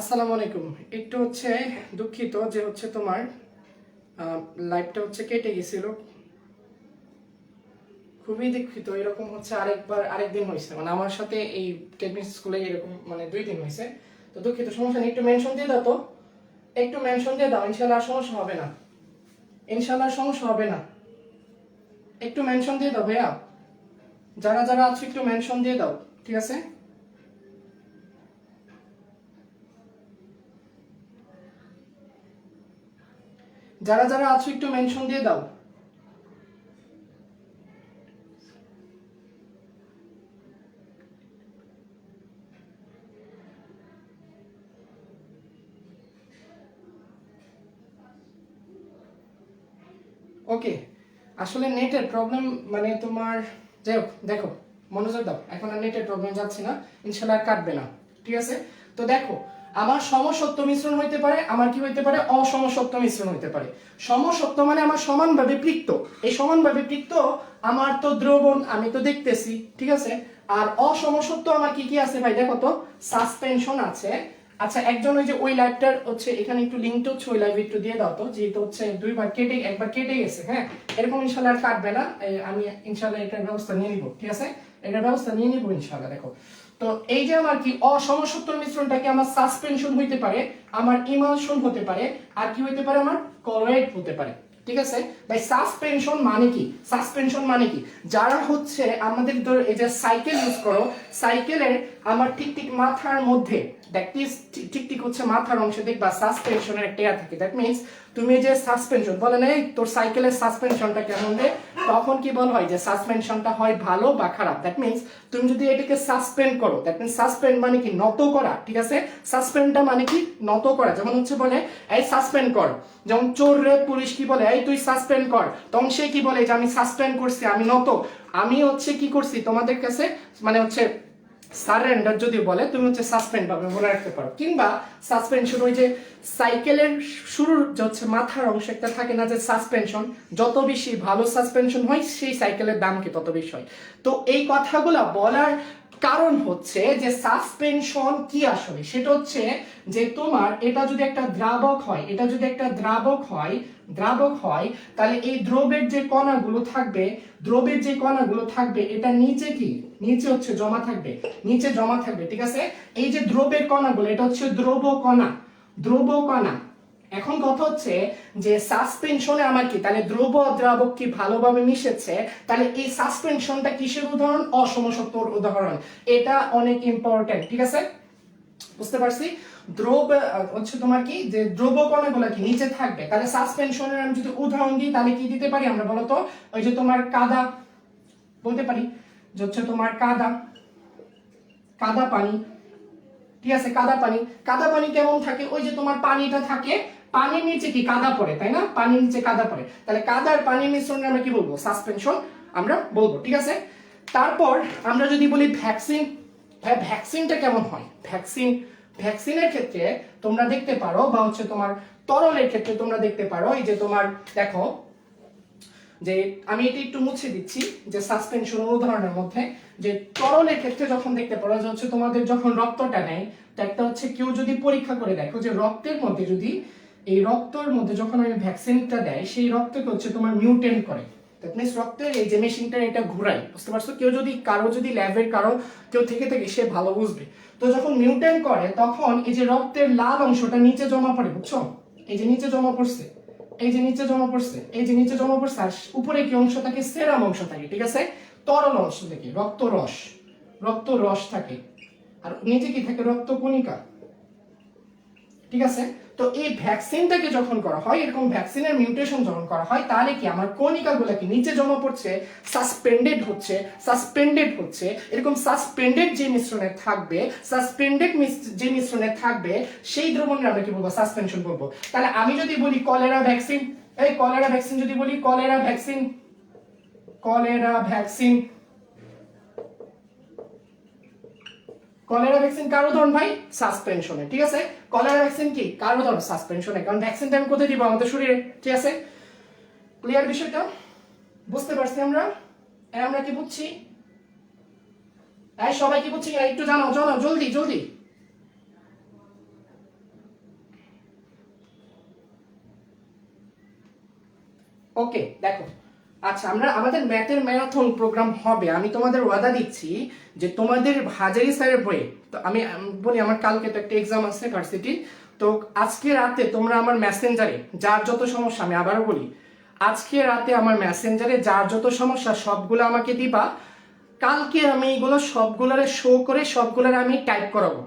আসসালামু আলাইকুম। একটু দুঃখিত যে তোমার লাইভটা কেটে গেছিল। খুবই দুঃখিত। এরকম আরেকদিন হয়েছে, মানে আমার সাথে এই টেকনিক স্কুলে এরকম 2 দিন হয়েছে। তো দুঃখিত, সমস্যা নেই। একটু মেনশন দিয়ে দাও তো, একটু মেনশন দিয়ে দাও। ইনশাআল্লাহ আর সমস্যা হবে না, ইনশাআল্লাহ আর সমস্যা হবে না। একটু মেনশন দিয়ে দাও ভাইয়া, যারা যারা আছো একটু মেনশন দিয়ে দাও, ঠিক আছে? যারা যারা আছো একটু মেনশন দিয়ে দাও। ওকে, আসলে নেটের প্রবলেম, তোমার যাই হোক, দেখো মনোযোগ দাও। এখন আর নেটের প্রবলেম যাচ্ছে না, ইনশাআল্লাহ আর কাটবে না, ঠিক আছে? তো দেখো, আমার সমসত্ব মিশ্রণ হইতে পারে, আমার কি হইতে পারে, অসমসত্ব মিশ্রণ হইতে পারে। সমসত্ব মানে আমার সমানভাবে পৃক্ত। এই সমানভাবে পৃক্ত আমার তো দ্রবণ, আমি তো দেখতেছি, ঠিক আছে? আর অসমসত্ব আমার কি কি আছে ভাই, দেখো তো। সাসপেনশন আছে। আচ্ছা, একজন ওই যে ওই লাইভটার এখানে একটু লিংকটা ওই লাইভ একটু দিয়ে দাও তো, যেহেতু একবার কেটে গেছে। হ্যাঁ, এরকম ইনশাআল্লাহ আর কাটবে না। আমি ইনশাআল্লাহ এটার ব্যবস্থা নিয়ে নিব, ঠিক আছে? এটার ব্যবস্থা নিয়ে নিব ইনশাআল্লাহ। দেখো তো, এই যে আমার কি অসমসত্তর মিশ্রণটা কি আমার সাসপেনশন হইতে পারে, আমার ইমালশন হতে পারে, আর কি হইতে পারে, আমার কলয়েড হতে পারে, ঠিক আছে ভাই? সাসপেনশন মানে কি? সাসপেনশন মানে কি, যারা আমাদের এই যে সাইকেল ইউজ করো, সাইকেলের আমার ঠিক ঠিক মাথার মধ্যে ঠিক ঠিক মাথার অংশে দেখবা সাসপেনশনের একটা ইয়া থাকে। দ্যাট মিন্স তুমি যে সাসপেনশন বলে না, তোর সাইকেলের সাসপেনশনটা কেমন রে, তখন কি বল হয় যে সাসপেনশনটা হয় ভালো বা খারাপ। দ্যাট মিন্স তুমি যদি এটাকে সাসপেন্ড করো, দ্যাট মিন্স সাসপেন্ড মানে কি নত করা, ঠিক আছে? সাসপেন্ডটা মানে কি নত করা। যেমন বলে এই সাসপেন্ড কর, যেমন চোর রে পুলিশ কি বলে, এই তুই সাসপেন্ড কর, তখন সে কি বলে যে আমি সাসপেন্ড করছি, আমি নত, আমি কি করছি তোমাদের কাছে, সারেন্ডার যদি বলে, তুমি সাসপেন্ড পাবে, মনে রাখতে পারো। কিংবা সাসপেনশন ওই যে সাইকেলের শুরুর যে মাথার অংশ একটা থাকে না, যে সাসপেনশন, যত বেশি ভালো সাসপেনশন হয় সেই সাইকেলের দাম কি তত বেশি হয়। তো এই কথাগুলো বলার কারণ যে সাসপেনশন কি আসলে, সেটা যে তোমার এটা যদি একটা দ্রাবক হয়, এটা যদি একটা দ্রাবক হয়, তাহলে এই দ্রবের যে কণাগুলো থাকবে, এটা নিচে কি, নিচে জমা থাকবে, নিচে জমা থাকবে, ঠিক আছে? এই যে দ্রবের কণাগুলো, এটা দ্রব কণা। এখন কথা যে সাসপেনশনে আমার কি, তাহলে দ্রব দ্রাবক কি ভালোভাবে মিশেছে, তাহলে এই সাসপেনশনটা কিসের উদাহরণ? অসমসত্বর উদাহরণ। এটা অনেক ইম্পর্টেন্ট, ঠিক আছে? বুঝতে পারছি? দ্রব তোমার কি, যে দ্রব কণাগুলো কি নিচে থাকবে, তাহলে সাসপেনশনের আমি যদি উদাহরণ দিই, তাহলে কি দিতে পারি আমরা, বলতো? ওই যে তোমার কাদা বলতে পারি, যে তোমার কাদা পানি, ঠিক আছে? কাদা পানি কেমন থাকে, ওই যে তোমার পানিটা থাকে, পানির নিচে কি কাদা পড়ে, তাই না? পানির নিচে কাদা পড়ে, তাহলে কাদার পানির মিশ্রণে আমরা কি বলবো? সাসপেনশন আমরা বলবো, ঠিক আছে? তারপর আমরা যদি বলি ভ্যাকসিন, ভ্যাকসিনটা কেমন হয়? ভ্যাকসিনের ক্ষেত্রে তোমরা দেখতে পারো, বা তোমার তরলের ক্ষেত্রে তোমরা দেখতে পারো, এই যে তোমার দেখো, যে আমি এটা একটু মুছে দিচ্ছি, যে সাসপেনশন উদাহরণের মধ্যে, যে তরলের ক্ষেত্রে যখন দেখতে পারো, যে তোমাদের যখন রক্তটা নেয়, তো একটা কেউ যদি পরীক্ষা করে দেখো, যে রক্তের মধ্যে যদি, এই রক্তের মধ্যে যখন আমি ভ্যাকসিনটা দেয়, সেই রক্তকে তোমার মিউটেন্ট করে। দ্যাট মিন্স রক্তের এই যে মেশিনটা, এটা ঘুরাই, বুঝতে পারছো? কারো যদি ল্যাবের কেউ থেকে সে ভালো বুঝবে। তো যখন মিউটেন্ট করে, তখন এই যে রক্তের লাল অংশটা নিচে জমা পড়ে, বুঝছো? এই যে নিচে জমা পড়ছে, এই যে নিচে জমা পড়ছে, আর উপরে কি অংশ থাকে? সেরাম অংশ থাকে, ঠিক আছে? তরল অংশ থাকে রক্ত রস থাকে, আর নিচে কি থাকে? রক্ত কণিকা, ঠিক আছে? তো এই ভ্যাকসিনটাকে যখন করা হয়, এরকম ভ্যাকসিনের মিউটেশন যখন করা হয়, তাহলে কি আমার কণিকাগুলো কি নিচে জমা পড়ছে, সাসপেন্ডেড হচ্ছে। এরকম সাসপেন্ডেড যে মিশ্রণে থাকবে, সেই দ্রবণের আমরা কি বলবো? সাসপেনশন বলবো। তাহলে আমি যদি বলি কলেরা ভ্যাকসিন, যদি বলি কলেরা ভ্যাকসিন কার উদাহরণ ভাই? সাসপেনশনে, ঠিক আছে? কলেরা ভ্যাকসিন কি কার উদাহরণ? সাসপেনশনে, কারণ ভ্যাকসিনটা আমি কোথায় দিব? আমাদের শরীরে, ঠিক আছে? ক্লিয়ার বিষয়টা? বুঝতে পারছি আমরা? আমরা কি বুঝছি? সবাই কি বুঝছি? একটু জানাও জলদি। ওকে দেখো, আচ্ছা আমরা আমাদের ম্যাথের ম্যারাথন প্রোগ্রাম হবে, আমি তোমাদের ওয়াদা দিচ্ছি যে তোমাদের হাজারি স্যারের বইয়ে, তো আমি বলি আমার কালকে তো একটা এক্সাম আছে ভার্সিটি, তো আজকে রাতে তোমরা আমার মেসেঞ্জারে যার যত সমস্যা, আমি আবারও বলি আজকে রাতে আমার মেসেঞ্জারে যার যত সমস্যা সবগুলো আমাকে দিবা, কালকে আমি এগুলো সবগুলোরে শো করে সবগুলোরে আমি টাইপ করাবো।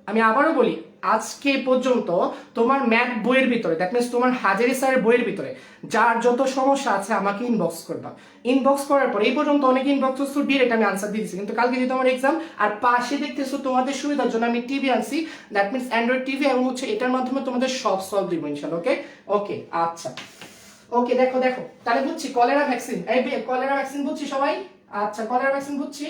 আমি আবারও বলি আজকে পর্যন্ত তোমার ম্যাথ বইয়ের ভিতরে, দ্যাট মিনস তোমার হাজারি স্যারের বইয়ের ভিতরে যার যত সমস্যা আছে আমাকে ইনবক্স করবা। ইনবক্স করার পর এই পর্যন্ত অনেক ইনবক্স তো ডিরেক্ট আমি আনসার দিয়ে দিচ্ছি, কিন্তু কালকে যেহেতু আমার এক্সাম আর পাশে দেখতেছো তোমাদের সুবিধার জন্য আমি টিভি আনছি, দ্যাট মিনস অ্যান্ড্রয়েড টিভি, এবং হচ্ছে এটার মাধ্যমে তোমাদের সব সলভ দিব ইনশাআল্লাহ। ওকে ওকে আচ্ছা ওকে দেখো দেখো তাহলে বুঝছি কলেরা ভ্যাকসিন, এই কলেরা ভ্যাকসিন বুঝছি সবাই? আচ্ছা কলেরা ভ্যাকসিন বুঝছি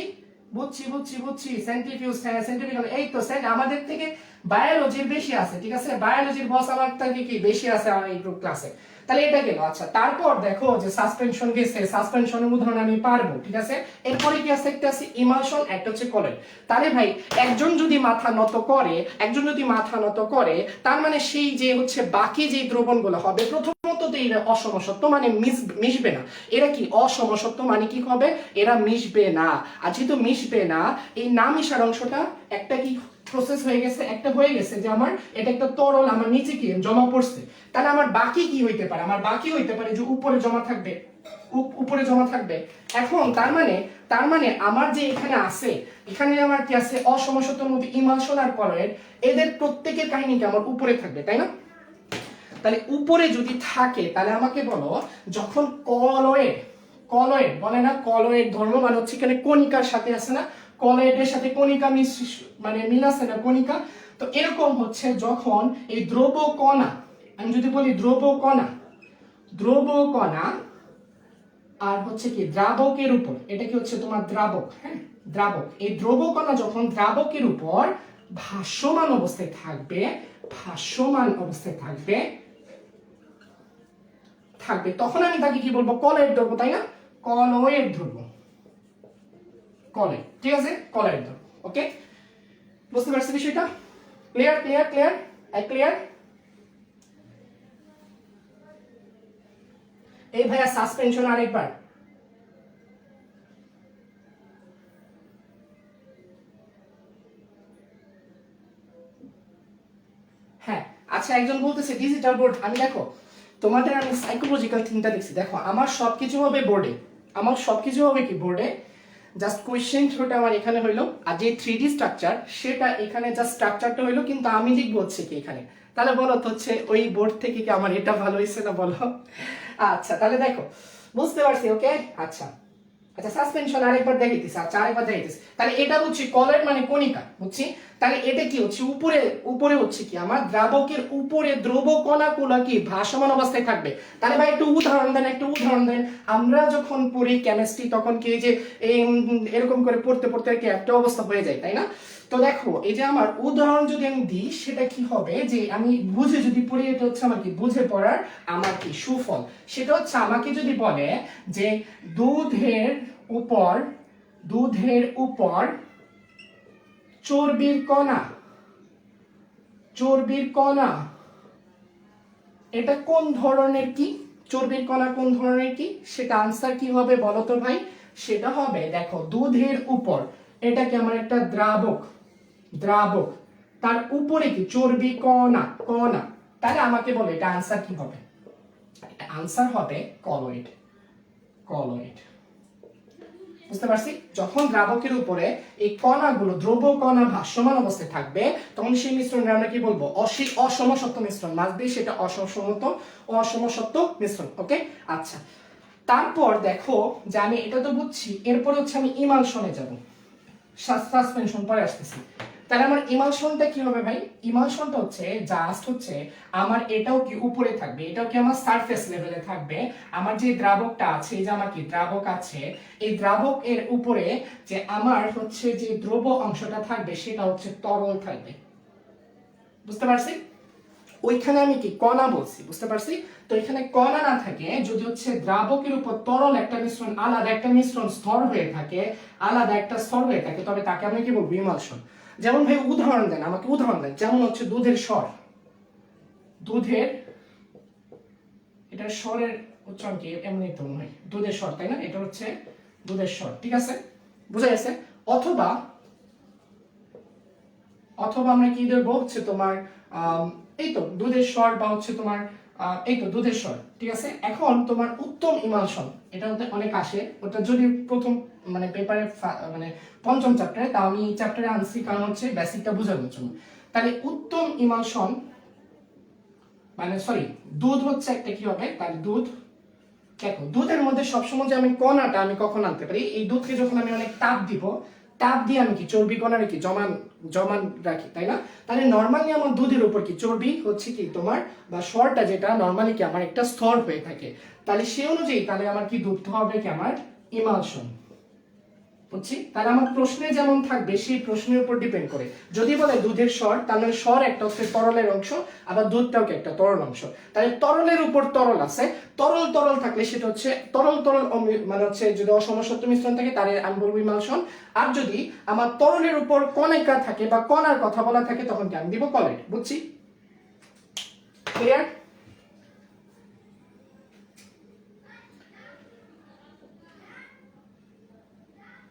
বুঝছি বুঝছি বুঝছি সেন্ট্রিফিউজ, সেন্ট্রিফিউজ এই তো আমাদের থেকে বায়োলজির বেশি আছে, ঠিক আছে, বায়োলজির বস আমার থেকে কি বেশি আছে আমার এই গ্রুপ ক্লাসে। তাহলে এটা গেল। আচ্ছা তারপর দেখো যে সাসপেনশন গেছে, সাসপেনশনের উদাহরণ আমি পারবো, ঠিক আছে। এরপরে কি আছে, একটা আছে ইমালশন, একটা হচ্ছে কলের। তাহলে ভাই একজন যদি মাথা নত করে, একজন যদি মাথা নত করে, তার মানে সেই যে হচ্ছে বাকি যে দ্রবণগুলো হবে, প্রথমত তো এরা অসমসত্ব মানে মিশবে না। এরা কি অসমসত্ব মানে কি হবে, এরা মিশবে না। আর যেহেতু মিশবে না, এই না মিশার অংশটা একটা কি প্রসেস হয়ে গেছে, একটা হয়ে গেছে যে আমার এটা একটা তরল আমার নিচে কি জমা পড়ছে। তাহলে আমার বাকি কি হইতে পারে, আমার বাকি হইতে পারে যে উপরে জমা থাকবে, উপরে জমা থাকবে। এখন তার মানে আমার যে এখানে আছে, এখানে আমার কি আছে, অসমসত্বর মধ্যে ইমালশন আর কলয়েড, এদের প্রত্যেকের কাহিনী কি আমার উপরে থাকবে, তাই না? তাহলে উপরে যদি থাকে তাহলে আমাকে বলো, যখন কলয়েড, কলয়েড বলে না, কলয়েড ধর্ম মানে হচ্ছে এখানে কণিকার সাথে আছে না, কলয়েডের সাথে কণিকা মানে মিল আছে না, কণিকা। তো এরকম হচ্ছে যখন এই দ্রব কণা, আমি যদি বলি দ্রব কণা, দ্রব কণা আর হচ্ছে কি দ্রাবকের উপর, এটা কি হচ্ছে তোমার দ্রাবক, হ্যাঁ দ্রাবক, এই দ্রব কণা যখন দ্রাবকের উপর ভাসমান অবস্থায় থাকবে, ভাসমান অবস্থায় থাকবে থাকবে তখন আমি তাকে কি বলবো, কলয়েড দ্রব, তাই না, কলয়েড দ্রব, কলয়েড, ঠিক আছে, কলয়েড দ্রব। ওকে বুঝতে পারছি বিষয়টা? Clear clear clear clear. এই ভাইয়া সাসপেনশন আরেকবার। হ্যাঁ আচ্ছা একজন বলতেছে ডিজিটাল বোর্ড, আমি দেখো তোমাদের আমি সাইকোলজিক্যাল থিংটা দেখছি, দেখো আমার সবকিছু হবে বোর্ডে, আমার সবকিছু হবে কি বোর্ডে, জাস্ট কোয়েশ্চেন থ্রোটা আমার এখানে হইলো, আর যে 3D স্ট্রাকচার সেটা এখানে জাস্ট স্ট্রাকচারটা হইলো, কিন্তু আমি লিখবো হচ্ছে কি এখানে। তাহলে বলো তো হচ্ছে ওই বোর্ড থেকে কি আমার এটা ভালো হয়েছে না বলো? আচ্ছা তাহলে দেখো বুঝতে পারছি। ওকে আচ্ছা আচ্ছা সাসপেনশন আরেকবার দেখাইতেছি, আচ্ছা আরেকবার দেখাইতেছি। তাহলে এটা হচ্ছে কলের মানে কণিকা, বুঝছি। তাহলে এটা কি হচ্ছে উপরে, উপরে হচ্ছে কি আমার দ্রাবকের উপরে দ্রব কণাগুলো কি ভাসমান অবস্থায় থাকবে। তাহলে ভাই একটু উদাহরণ দেন, একটু উদাহরণ দেন। আমরা যখন পড়ি কেমিস্ট্রি তখন কি যে এরকম করে পড়তে পড়তে কি একটা অবস্থা হয়ে যায়, তাই না? তো দেখো এই যে আমার উদাহরণ যদি আমি দিই সেটা কি হবে, যে আমি বুঝে যদি পড়ি, এটা হচ্ছে আমার কি বুঝে পড়ার আমার কি সুফল। সেটা হচ্ছে আমাকে যদি বলে যে দুধের উপর, দুধের উপর চর্বির কণা, চর্বির কণা এটা কোন ধরনের কি, চর্বির কণা কোন ধরনের কি, সেটা আনসার কি হবে বলো তো ভাই? সেটা হবে দেখো দুধের উপর, এটা কি আমার একটা দ্রাবক, দ্রাবক, তার উপরে কি চর্বি কণা, কণা। তাহলে আমাকে বলো এটা আনসার কি হবে? এটা আনসার হবে কলয়েড, কলয়েড। বুঝতে পারছি? যখন দ্রাবকের উপরে এই কণাগুলো দ্রব কণা ভাসমান অবস্থায় থাকবে তখন সেই মিশ্রণে আমরা কি বলবো, অসমসত্ব মিশ্রণ, মাসবে সেটা অসমসত্ব মিশ্রণ। ওকে আচ্ছা তারপর দেখো যে আমি এটা তো বুঝছি, এরপর হচ্ছে আমি ইমালশনে যাব, সাসপেনশন পরে আসতেছি। তাহলে আমার ইমালশনটা কি হবে ভাই? ইমালশনটা হচ্ছে জাস্ট হচ্ছে আমার এটাও কি উপরে থাকবে, এটাও কি আমার সারফেস লেভেলে থাকবে। আমার যে দ্রাবকটা আছে, এই যে আমার কি দ্রাবক আছে, এই দ্রাবক এর উপরে যে আমার হচ্ছে যে দ্রব অংশটা থাকবে সেটা হচ্ছে তরল থাকবে। বুঝতে পারছি? ওইখানে আমি কি কণা বলছি, বুঝতে পারছি? তো এখানে কণা না থাকে, যদি হচ্ছে দ্রাবকের উপর তরল একটা মিশ্রণ, আলাদা একটা মিশ্রণ স্তর হয়ে থাকে, আলাদা একটা স্তর হয়ে থাকে, তবে তাকে আমি কি বলবো, ইমালশন। যেমন ভাই উদাহরণ দেন, আমাকে উদাহরণ দেন। যেমন হচ্ছে দুধের স্বর, দুধের, এটার স্বরের উচ্চারণ কি এমনি তো নয়, দুধের স্বর, তাই না? এটা হচ্ছে দুধের স্বর, ঠিক আছে, বুঝা গেছে? অথবা অথবা আমরা কি দেবো হচ্ছে তোমার এই তো দুধের স্বর বা হচ্ছে তোমার এই তো দুধের স্বর, ঠিক আছে। এখন তোমার উত্তম ইমালশন, এটা হতে অনেক আসে, ওটা যদি প্রথম মানে পেপারে মানে পঞ্চম চ্যাপ্টারে, তা আমি চ্যাপ্টারে আনছি কারণ হচ্ছে বেসিকটা বোঝানোর জন্য। তাহলে উত্তম ইমালশন মানে সরি দুধ হচ্ছে একটা কি হবে, তাহলে দুধ, দেখো দুধের মধ্যে সবসময় যে আমি কণাটা আমি কখন আনতে পারি, এই দুধকে যখন আমি অনেক তাপ দিব, তাপ দিয়ে আমি কি চর্বি কণারে কি জমান জমান রাখি, তাই না? তাহলে নর্মালি আমার দুধের উপর কি চর্বি হচ্ছে কি তোমার বা স্বরটা যেটা নর্মালি কি আমার একটা স্তর হয়ে থাকে, তাহলে সে অনুযায়ী তাহলে আমার কি দুধ হবে কি আমার ইমালশন, বুঝছি? তাহলে আমার প্রশ্নে যেমন থাকবে সেই প্রশ্নের উপর ডিপেন্ড করে। যদি বলে দুধের স্বর, তাহলে স্বর একটা হচ্ছে তরলের অংশ, আবার দুধটাও কি একটা তরল অংশ। তাহলে তরলের উপর তরল আছে, তরল তরল থাকলে সেটা হচ্ছে তরল তরল মানে হচ্ছে যদি অসমসত্ব মিশ্রণ থাকে তাহলে আমি বলবো ইমালশন। আর যদি আমার তরলের উপর কণিকা থাকে বা কণার কথা বলা থাকে তখন কি আমি দিব কলেট, বুঝছি? ক্লিয়ার?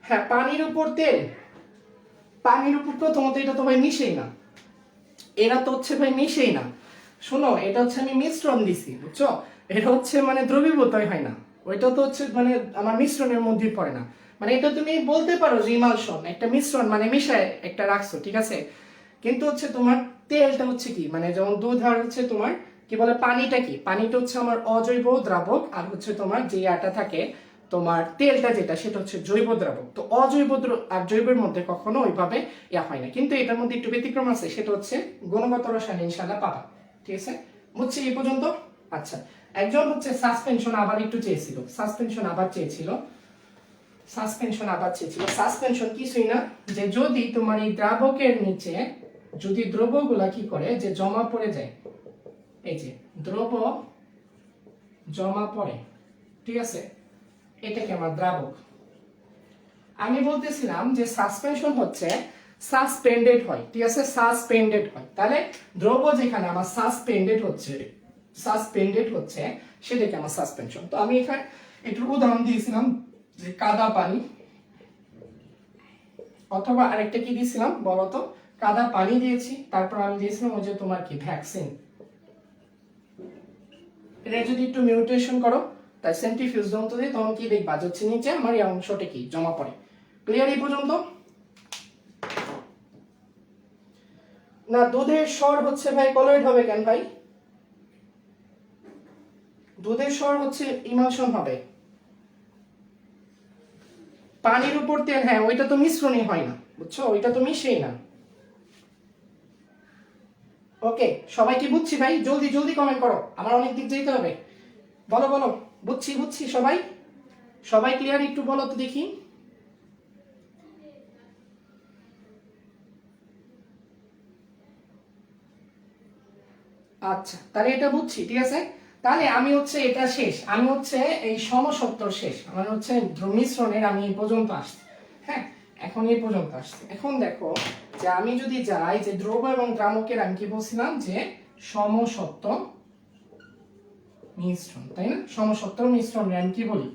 হ্যাঁ, পানির উপর তেল, পানির উপর প্রথমত এটা তো ভাই মিশেই না, এরা তো হচ্ছে ভাই মিশেই না। শোনো, এটা হচ্ছে আমি মিশ্রণ দিছি, বুঝছো? এটা হচ্ছে মানে দ্রবীভূতই হয় না, ওইটা তো হচ্ছে মানে আমার মিশ্রণের মধ্যেই পড়ে না। মানে এটা তুমি বলতে পারো যে ইমালশন একটা মিশ্রণ মানে মিশায় একটা রাখছো, ঠিক আছে, কিন্তু হচ্ছে তোমার তেলটা হচ্ছে কি মানে যেমন দুধ আর হচ্ছে তোমার কি বলে পানিটা, কি পানিটা হচ্ছে আমার অজৈব দ্রাবক, আর হচ্ছে তোমার যে আটা থাকে তোমার তেলটা যেটা সেটা হচ্ছে জৈব দ্রাবক। তো অজৈব আর জৈবের মধ্যে কখনো ওইভাবে ইয়া হয় না, কিন্তু এটার মধ্যে একটু ব্যতিক্রম আছে, সেটা হচ্ছে গুণগত রসায়ন ইনশাআল্লাহ পাবা, ঠিক আছে, বুঝছি এই পর্যন্ত? আচ্ছা, একজন হচ্ছে সাসপেনশন আবার একটু চেয়েছিল, সাসপেনশন আবার চেয়েছিল, সাসপেনশন আবার চেয়েছিল। সাসপেনশন কিছুই না, যে যদি তোমার এই দ্রাবকের নিচে যদি দ্রবগুলা কি করে যে জমা পড়ে যায়, এই যে দ্রব জমা পড়ে, ঠিক আছে, এটাকে আমার দ্রাবক। আমি বলতেছিলাম যে সাসপেনশন হচ্ছে সাসপেন্ডেড হয়, ঠিক আছে, সাসপেন্ডেড হয়। তাহলে দ্রব যেখানে আমার সাসপেন্ডেড হচ্ছে সেটাকে আমার সাসপেনশন। তো আমি এখানে একটু উদাহরণ দিয়েছিলাম যে কাদা পানি, অথবা আরেকটা কি দিয়েছিলাম বলতো, কাদা পানি দিয়েছি, তারপর আমি দিয়েছিলাম ওই যে তোমার কি ভ্যাকসিন। এটা যদি একটু মিউটেশন করো, তাই সেন্ট্রিফিউজ যন্ত্র দিয়ে তখন কি দেখবা যে হচ্ছে নিচে আমার এই অংশটা কি জমা পড়ে। ক্লিয়ার এই পর্যন্ত? না, দুধের স্বর হচ্ছে ভাই কলয়েড হবে কেন ভাই? দুধের স্বর হচ্ছে ইমালশন হবে। পানির উপর তেল, হ্যাঁ ওইটা তো মিশ্রণই হয় না, বুঝছো, ওইটা তো মিশেই না। ওকে, সবাই কি বুঝছি ভাই? জলদি জলদি কমেন্ট করো, আমার অনেক দিক যেতে হবে। বলো বলো, বুঝছি বুঝছি, সবাই সবাই ক্লিয়ার একটু বলো তো দেখি। আচ্ছা, তাহলে এটা বুঝছি, ঠিক আছে। তাহলে আমি হচ্ছে এটা শেষ, আমি হচ্ছে এই সমসত্তর শেষ, আমার হচ্ছে মিশ্রণের আমি এই পর্যন্ত আসছি। হ্যাঁ, এখন এই পর্যন্ত আসছি। এখন দেখো যে আমি যদি যাই যে দ্রব এবং দ্রাবকের আমি কি বলছিলাম যে সমসত্ব মিশ্রণ, তাই না? সমসত্তর মিশ্রণ আমি কি বলি?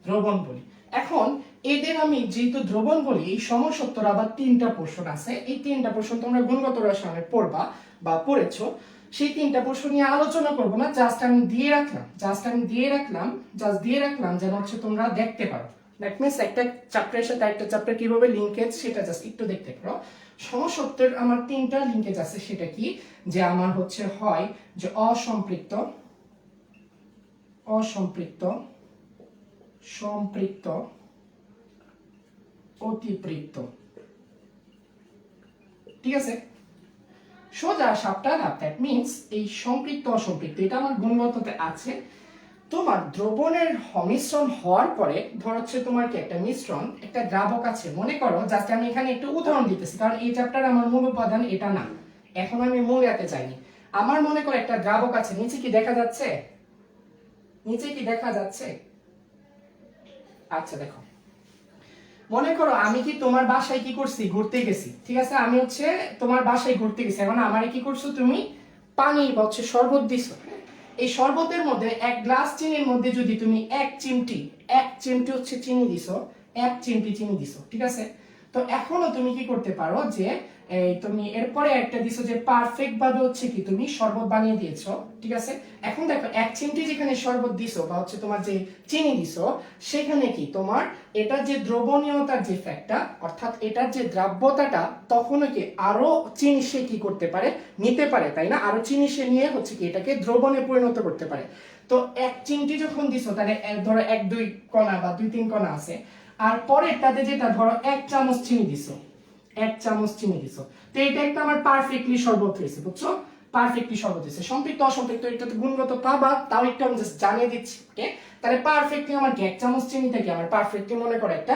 দ্রবণ বলি। এখন এদের আমি যেহেতু দ্রবণ বলি, এই সমসত্তর আবার তিনটা পোর্শন আছে, এই তিনটা পোর্শন তোমরা গুণগত রসায়নে পড়বা বা পড়েছো, সেই তিনটা পোর্শন নিয়ে আলোচনা করবো না, জাস্ট আমি দিয়ে রাখলাম যেন হচ্ছে তোমরা দেখতে পারো। দ্যাট মিনস একটা চ্যাপ্টারের সাথে একটা চ্যাপ্টার কিভাবে লিঙ্কেজ সেটা জাস্ট একটু দেখতে পারো। সমসত্বের আমার তিনটা লিঙ্কেজ আছে, সেটা কি যে আমার হচ্ছে হয় যে অসম্পৃক্ত, সম্পৃক্ত, অতিপৃক্ত, ঠিক আছে, সোজা সাপটা না। দ্যাট মিনস এই সম্পৃক্ত অসম্পৃক্ত এটা আমার গুণগততে আছে। তোমার দ্রবণের মিশ্রণ হওয়ার পরে ধর হচ্ছে তোমার কি একটা মিশ্রণ একটা দ্রাবক আছে, মনে করো জাস্ট আমি এখানে একটু উদাহরণ দিতেছি কারণ এই চ্যাপ্টার আমার মূল উপাদান এটা না, এখন আমি মূল এতে যাইনি। আমার মনে করো একটা দ্রাবক আছে, নিচে কি দেখা যাচ্ছে? আচ্ছা দেখো, মনে করো আমি কি তোমার বাসায় কি করছি, ঘুরতে গেছি, ঠিক আছে, আমি হচ্ছে তোমার বাসায় ঘুরতে গেছি, এখন আমারে কি করছো তুমি পানি বা হচ্ছে শরবত দিছো। এই শরবতের মধ্যে 1 গ্লাস চিনির মধ্যে যদি তুমি 1 চিমটি হচ্ছে চিনি দিছো, 1 চিমটি চিনি দিছো, ঠিক আছে? তো এখনো তুমি কি করতে পারো যে এই তুমি এরপরে একটা দিছো যে পারফেক্ট ভাবে হচ্ছে কি তুমি শরবত বানিয়ে দিয়েছো, ঠিক আছে? এখন দেখো 1 চিমটি যেখানে শরবত দিছো বা হচ্ছে তোমার যে চিনি দিছো, সেখানে কি তোমার এটা যে দ্রবণীয়তার যে ফ্যাক্টটা, অর্থাৎ এটার যে দ্রাব্যতাটা, তখনও কি আরো চিনি সে কি করতে পারে, নিতে পারে, তাই না? আরো চিনি সে নিয়ে হচ্ছে কি এটাকে দ্রবণে পরিণত করতে পারে। তো 1 চিমটি যখন দিছো, তাহলে ধরো 1-2 কণা বা 2-3 কণা আছে, আর পরেরটাতে যেটা ধরো 1 চামচ চিনি দিছো, 1 চামচ চিনি দিছো, তো এটা একটা আমার পারফেক্টলি শরবত হয়েছে, বুঝছো? পারফেক্টলি শরবত হয়েছে। সম্পৃক্ত অসম্পৃক্ত এটাতে গুণগত পাবা, তাও একটু আমি জাস্ট জানিয়ে দিচ্ছি, ওকে? তাহলে পারফেক্টলি আমার 1 চামচ চিনি থেকে আমার পারফেক্টলি মনে করো একটা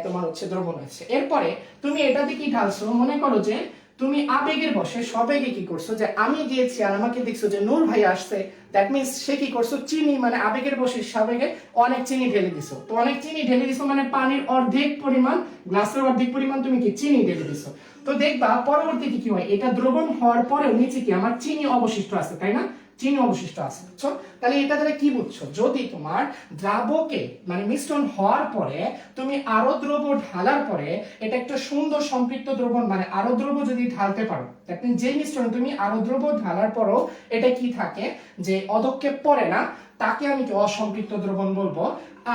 তোমার হচ্ছে দ্রবণ আছে। এরপরে তুমি এটাতে কি ঢালছো, মনে করো যে তুমি আবেগের বশে সবেগে কি করছো, যে আমি গিয়েছি আর আমাকে দেখছো যে নূর ভাই আসছে, দ্যাট মিন্স সে কি করছো, চিনি মানে আবেগের বশে সবেগে অনেক চিনি ঢেলে দিছো। তো অনেক চিনি ঢেলে দিছো মানে পানির অর্ধেক পরিমাণ, গ্লাসের অর্ধেক পরিমাণ তুমি কি চিনি ঢেলে দিছো। তো দেখবা পরবর্তীতে কি হয়, এটা দ্রবণ হওয়ার পরেও নিচে কি আমার চিনি অবশিষ্ট আছে, তাই না? চিনি অবশিষ্ট আছে, বুঝছো? তাহলে এটা দ্বারা কি বুঝছো, যদি তোমার দ্রাবকে মানে মিশ্রণ হওয়ার পরে তুমি আরো দ্রব্য ঢালার পরে এটা একটা সুন্দর সম্পৃক্ত দ্রবণ, মানে আরো দ্রব্য যদি ঢালতে পারো, দেখেন যে মিশ্রণ তুমি আরো দ্রব্য ঢালার পরও এটা কি থাকে, যে অধক্ষেপ পড়ে না, তাকে আমি কি অসম্পৃক্ত দ্রবণ বলবো।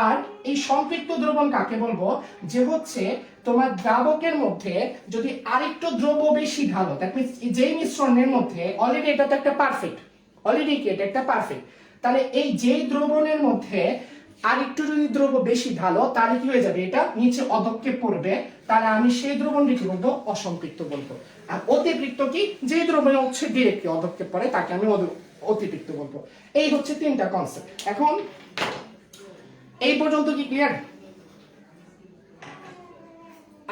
আর এই সম্পৃক্ত দ্রবণ কাকে বলবো, যে হচ্ছে তোমার দ্রাবকের মধ্যে যদি আরেকটু দ্রব্য বেশি ঢালো, দ্যাট মিন্স যেই মিশ্রণের মধ্যে অলরেডি এটা তো একটা পারফেক্ট, অলরেডি কি এটা একটা পারফেক্ট, তাহলে এই যেই দ্রবণের মধ্যে আরেকটু যদি দ্রব্য বেশি ঢালো, তাহলে কি হয়ে যাবে, এটা নিচে অধক্ষেপ পড়বে, তাহলে আমি সেই দ্রবণটি কি বলবো, অসম্পৃক্ত বলবো। আর অতিপৃক্ত কি, যে দ্রবণে হচ্ছে ডিরেক্টলি অধক্ষেপ পড়ে তাকে আমি অতিপৃক্ত বলবো। এই হচ্ছে 3টা কনসেপ্ট। এখন এই পর্যন্ত কি ক্লিয়ার?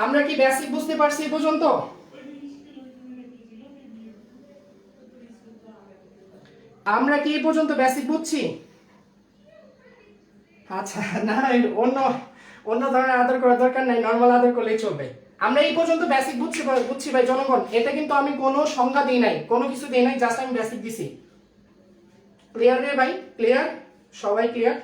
আমরা কি বেসিক বুঝতে পারছি এই পর্যন্ত? আমরা কি এই পর্যন্ত বেসিক বুঝছি? আচ্ছা, না অন্য অন্য ধরনের আদর করার দরকার নাই, নরমাল আদর করলেই চলবে। আমরা এই পর্যন্ত বেসিক বুঝছি ভাই জনগণ। এটা কিন্তু আমি কোনো সংজ্ঞা দিই নাই, কোনো কিছু দিই নাই, জাস্ট আমি বেসিক দিছি। ক্লিয়ার রে ভাই? ক্লিয়ার? সবাই ক্লিয়ার?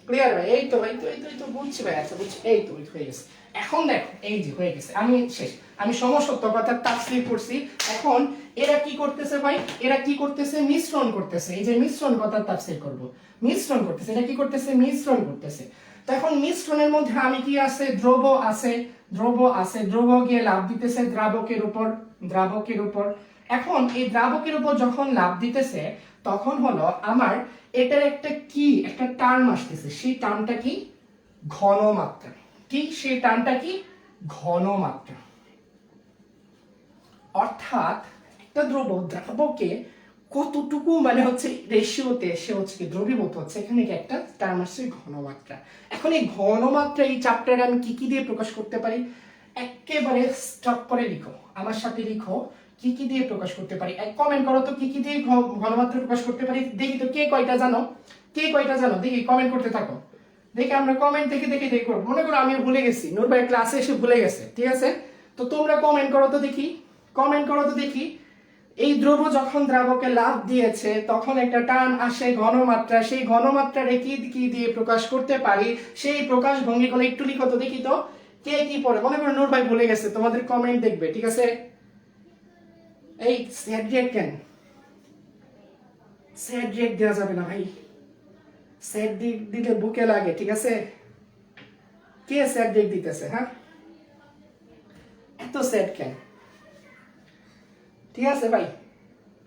ক্লিয়ার ভাই? এই তো ভাই, তো বুঝছি ভাই। আচ্ছা বুঝছি, এই তো হয়ে গেছে। এখন দেখো এই যে হয়ে গেছে, আমি শেষ। আমি সমসত্ব কথার তাফসীর করছি। এখন এরা কি করতেছে ভাই, এরা কি করতেছে, মিশ্রণ করতেছে। এই যে মিশ্রণ কথার তাফসীর করব, মিশ্রণ করতেছে, এটা কি করতেছে, মিশ্রণ করতেছে। তো এখন মিশ্রণের মধ্যে আমি কি আছে, দ্রব্য আছে, দ্রব্য গিয়ে লাভ দিতেছে দ্রাবকের উপর, দ্রাবকের উপর। এখন এই দ্রাবকের উপর যখন লাভ দিতেছে, তখন হলো আমার এটার একটা টার্ম আসতেছে, সেই টার্মটা কি, ঘনমাত্রা। কি সেই টার্মটা কি, ঘনমাত্রা। অর্থাৎ একটা দ্রাবকে কতটুকু মানে হচ্ছে রেশিওতে সে হচ্ছে কি দ্রবীভূত হচ্ছে, এখানে কি একটা টার্ম আসছে ঘনমাত্রা। এখন এই ঘনমাত্রা এই চ্যাপ্টারে আমি কি কি দিয়ে প্রকাশ করতে পারি, একেবারে স্টপ করে লিখো, আমার সাথে লিখো কি কি দিয়ে প্রকাশ করতে পারি। এক কমেন্ট করো তো, কি কি দিয়ে ঘনমাত্রা প্রকাশ করতে পারি, দেখি তো কে কয়টা জানো, কে কয়টা জানো, দেখি কমেন্ট করতে থাকো, দেখি আমরা কমেন্ট দেখে করবো। মনে করো আমি ভুলে গেছি, নূর ভাই ক্লাসে এসে ভুলে গেছে, ঠিক আছে? তো তোমরা কমেন্ট করো তো দেখি, কমেন্ট করো তো দেখি। এই দ্রব্য যখন দ্রাবকে লাভ দিয়েছে, তখন একটা টার্ম আসে ঘনমাত্রা, সেই ঘনমাত্রারে কি কি দিয়ে প্রকাশ করতে পারি, সেই প্রকাশ ভঙ্গি গুলো একটু লিখো তো দেখি তো কে কি পড়ে। মনে করো নূর ভাই ভুলে গেছে, তোমাদের কমেন্ট দেখবে, ঠিক আছে? এই স্যাড রেট কেন, স্যাড রেট দেওয়া যাবে না ভাই, স্যাড দিলে বুকে লাগে, ঠিক আছে? কে স্যাড রেট দিতেছে, হ্যাঁ? এত স্যাড কেন? ঠিক আছে ভাই,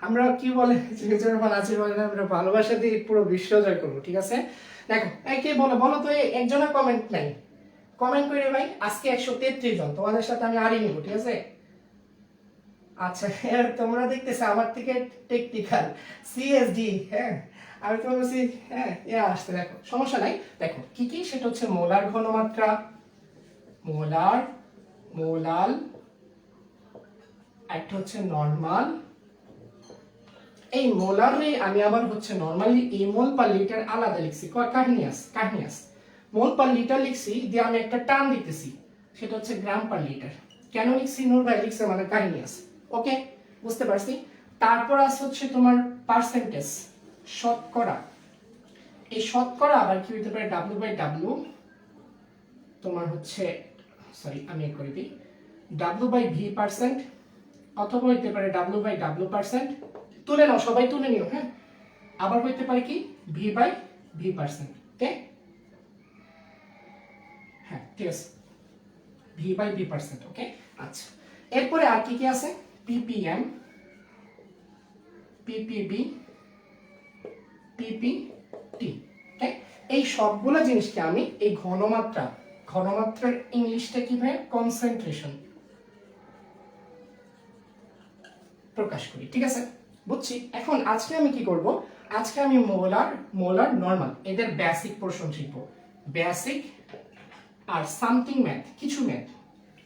আমরা কি বলে আমরা ভালোবাসা দিয়ে পুরো বিশ্ব জয় করবো, ঠিক আছে? দেখো এই কে বলো, বলো তো, একজনের কমেন্ট নাই, কমেন্ট করে ভাই। আজকে 133 জন, তোমাদের সাথে আমি আরই নিব, ঠিক আছে? আচ্ছা, তোমরা দেখতেছো আমার থেকে টেকনিক্যাল সিএসডি, হ্যাঁ আমি তো বলছি, হ্যাঁ আসতে দেখো, সমস্যা নাই। দেখো কি কি, সেটা হচ্ছে মোলার ঘনমাত্রা, মোলার, মোলাল, একটা হচ্ছে নরমাল। এই মোলারে আমি আবার হচ্ছে নরমালি এই মোল পার লিটার আলাদা লিখছি, কাহিনী আছে। মোল পার লিটার লিখছি, দিয়ে আমি একটা টার্ম দিতেছি, সেটা হচ্ছে গ্রাম পার লিটার। কেন লিখছি, নূর ভাই লিখছে মানে কাহিনী আছে, ওকে বুঝতে পারছি। তারপর আছে হচ্ছে তোমার পার্সেন্টেজ, শতকরা। এই শতকরা আবার কি হইতে পারে, W/W, তোমার হচ্ছে সরি আমি করে দিই W/V%, অথবা হইতে পারে W/W%। তুলে নাও, সবাই তুলে নিও, হ্যাঁ। আবার হইতে পারে কি V/V%, ওকে, হ্যাঁ ঠিক আছে, V/V%, ওকে। আচ্ছা, এরপরে আর কি কি আছে, PPM, PPB, PPT, ওকে। এই সবগুলো জিনিসকে আমি এই ঘনমাত্রার ইংলিশটা কি ভাই, কনসেন্ট্রেশন প্রকাশ করি, ঠিক আছে, বুঝছি। এখন আজকে আমি কি করব, আজকে আমি মোলার নরমাল এদের বেসিক পোরশন শিখবো, বেসিক আর সামথিং ম্যাথ, কিছু ম্যাথ,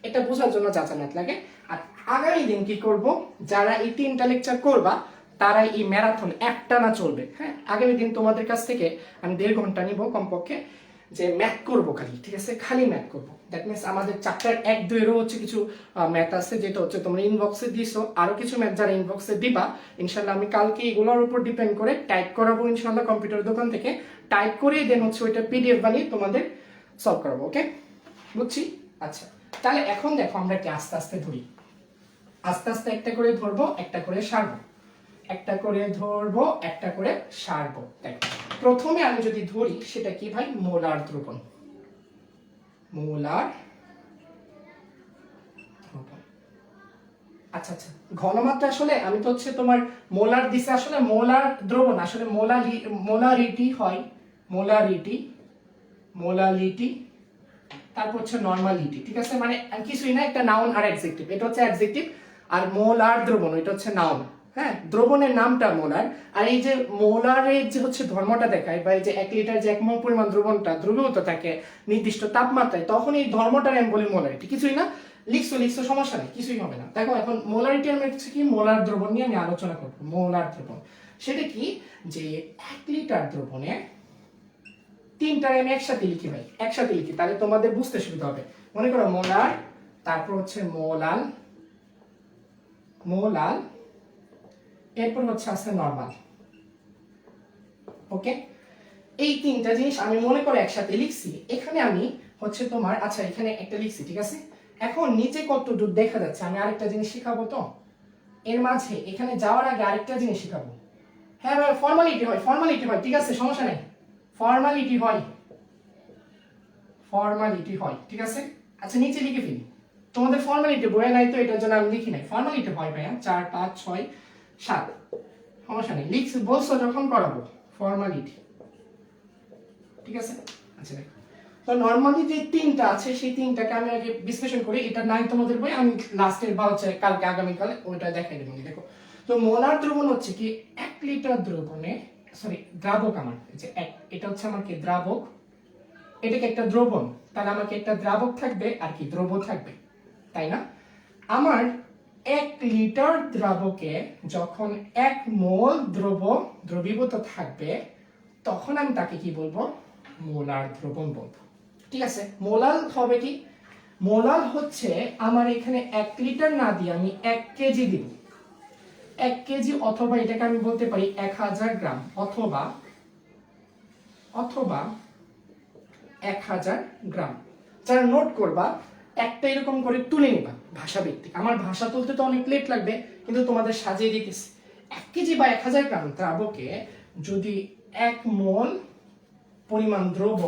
এটা বোঝার জন্য যা যা ম্যাথ লাগে। আর আগামী দিন কি করব, যারা এই 3টা লেকচার করবা তারা এই ম্যারাথন একটানা চলবে, হ্যাঁ। আগামী দিন তোমাদের কাছ থেকে আমি 1.5 ঘন্টা নিব কমপক্ষে, যে ম্যাথ করবো খালি, ঠিক আছে, খালি ম্যাথ করবো। দ্যাট মিনস আমাদের চ্যাপ্টার 1-2 এরও হচ্ছে কিছু ম্যাথ আছে, যেটা হচ্ছে তোমরা ইনবক্সে দিছো, আরো কিছু ম্যাথ যারা ইনবক্সে দিবা ইনশাল্লাহ আমি কালকে এগুলোর উপর ডিপেন্ড করে টাইপ করাবো ইনশাল্লাহ কম্পিউটার দোকান থেকে, টাইপ করে দেন হচ্ছে ওইটা PDF বানিয়ে তোমাদের সলভ করাবো, ওকে, বুঝছি। আচ্ছা, তাহলে এখন দেখো আমরা কি আস্তে আস্তে ধরি, আস্তে আস্তে একটা করে ধরবো, একটা করে সারবো, একটা করে ধরবো, একটা করে সারবো। দেখো প্রথমে আমি যদি ধরি সেটা কি ভাই, মোলার দ্রবণ, মোলার দ্রবণ। আচ্ছা আচ্ছা, ঘনমাত্রা আসলে আমি তো হচ্ছে তোমার মোলার দিছে, আসলে মোলার দ্রবণ আসলে মোলারিটি হয়, মোলালিটি, তারপর হচ্ছে নরমালিটি, ঠিক আছে, মানে কিছুই না, একটা নাউন আর অ্যাডজেক্টিভ, এটা হচ্ছে অ্যাডজেক্টিভ, আর মোলার দ্রবণ এটা হচ্ছে নাউন, হ্যাঁ। দ্রবণের নামটা মোলার, আর এই যে মোলারের যে হচ্ছে ধর্মটা দেখায়, বা এই যে 1 লিটার যে 1 মোল পরিমাণ দ্রবণটা দ্রবীভূত থাকে নির্দিষ্ট তাপমাত্রায়, তখন এই ধর্মটার আমি বলি মোলারিটি, কিছুই না, লিখছো সমস্যা নেই, কিছুই হবে না। দেখো এখন মোলারিটি আমি হচ্ছে কি, মোলার দ্রবণ নিয়ে আমি আলোচনা করবো, মোলার দ্রবণ সেটা কি, যে 1 লিটার দ্রবণে 3টার আমি একসাথে লিখি ভাই, একসাথে লিখি, তাহলে তোমাদের বুঝতে সুবিধা হবে। মনে করো মোলার, তারপর হচ্ছে মোলাল, এরপর হচ্ছে আসছে নরমাল, ওকে। এই 3টা জিনিস আমি মনে করে একসাথে লিখছি, এখানে আমি হচ্ছে তোমার, আচ্ছা এখানে একটা লিখছি, ঠিক আছে। এখন নিচে কত দূর দেখা যাচ্ছে, আমি আরেকটা জিনিস শিখাবো, তো এর মাঝে এখানে যাওয়ার আগে আরেকটা জিনিস শিখাবো, হ্যাঁ ভাই ফর্মালিটি হয়, ঠিক আছে, সমস্যা নেই, ফর্মালিটি হয়, ঠিক আছে। আচ্ছা নিচে লিখে ফেলি, তোমাদের ফর্মালিটি বইয়ে নাই তো এটার জন্য আমি লিখি নাই, ফর্মালিটি হয় ভাইয়া 4, 5, 6, 7, সমস্যা নেই, বলছো যখন করাবো ফর্মালিটি, ঠিক আছে। আচ্ছা দেখো, তো নরমালি যে 3টা আছে সেই 3টাকে আমি আগে বিশ্লেষণ করি, এটা নাই তোমাদের বই, আমি লাস্টের বা হচ্ছে কালকে আগামীকালে ওইটা দেখাই দেবো। দেখো তো মোলার দ্রবণ হচ্ছে কি, 1 লিটার দ্রবণে, সরি দ্রাবক, আমার যে এটা হচ্ছে আমার কি দ্রাবক, এটাকে একটা দ্রবণ, তাহলে আমাকে একটা দ্রাবক থাকবে আর কি দ্রব থাকবে, তাই না। আমার 1 লিটার দ্রাবকে যখন 1 মোল দ্রবীভূত থাকবে, তখন আমি তাকে কি বলবো, মোলার দ্রবণ বলবো, ঠিক আছে। মোলাল হবে কি, মোলাল হচ্ছে আমার এখানে 1 লিটার না দিয়ে আমি 1 কেজি দিব, 1 কেজি, অথবা এটাকে আমি বলতে পারি 1000 গ্রাম, অথবা 1000 গ্রাম। যারা নোট করবা একটা এরকম করে তুলে নিবা, ভাষা ভিত্তিক, আমার ভাষা তুলতে তো অনেক লেট লাগবে, কিন্তু তোমাদের সাজিয়ে দিতেছি। 1 কেজি বা 1000 গ্রাম দ্রাবকে যদি 1 মোল পরিমাণ দ্রব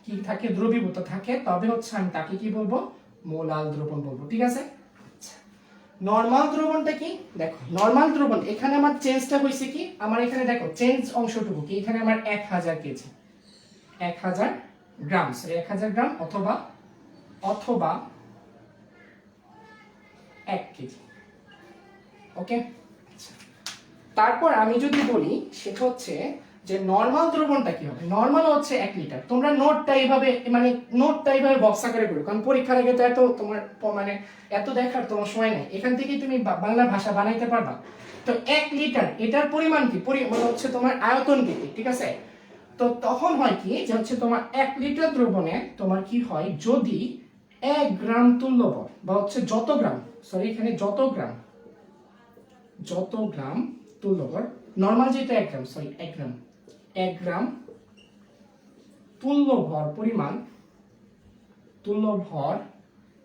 কি থাকে, দ্রবীভূত থাকে, তবে হচ্ছে আমি তাকে কি বলবো, মোলাল দ্রবণ বলবো, ঠিক আছে। নরমাল দ্রবণটা কি, দেখো নরমাল দ্রবণ এখানে আমার চেঞ্জটা হইছে কি, আমার এখানে দেখো চেঞ্জ অংশটুকু কি, এখানে আমার 1000 কেজি, 1000 গ্রাম, সরি 1000 গ্রাম, অথবা 1 কেজি, ওকে। তারপর আমি যদি বলি সেটা হচ্ছে যে নরমাল দ্রবণটা কি হবে, নরমাল হচ্ছে 1 লিটার, তোমরা নোটটা এইভাবে বক্স আকারে করো, কারণ পরীক্ষার আগে তো এত তোমার মানে এত দেখার তোমার সময় নেই, এখান থেকেই তুমি বাংলা ভাষা বানাইতে পারবা। তো 1 লিটার এটার পরিমাণ কি, মানে হচ্ছে তোমার আয়তন ভিত্তিক, ঠিক আছে। তো তখন হয় কি, যে হচ্ছে তোমার 1 লিটার দ্রবণে তোমার কি হয়, যদি 1 গ্রাম তুল্য বল, বা হচ্ছে যত গ্রাম, সরি এখানে যত গ্রাম যত গ্রাম তুল্যভর, নর্মাল যেটা 1 গ্রাম, সরি 1 গ্রাম, 1 গ্রাম তুল্যভর পরিমাণ, তুল্যভর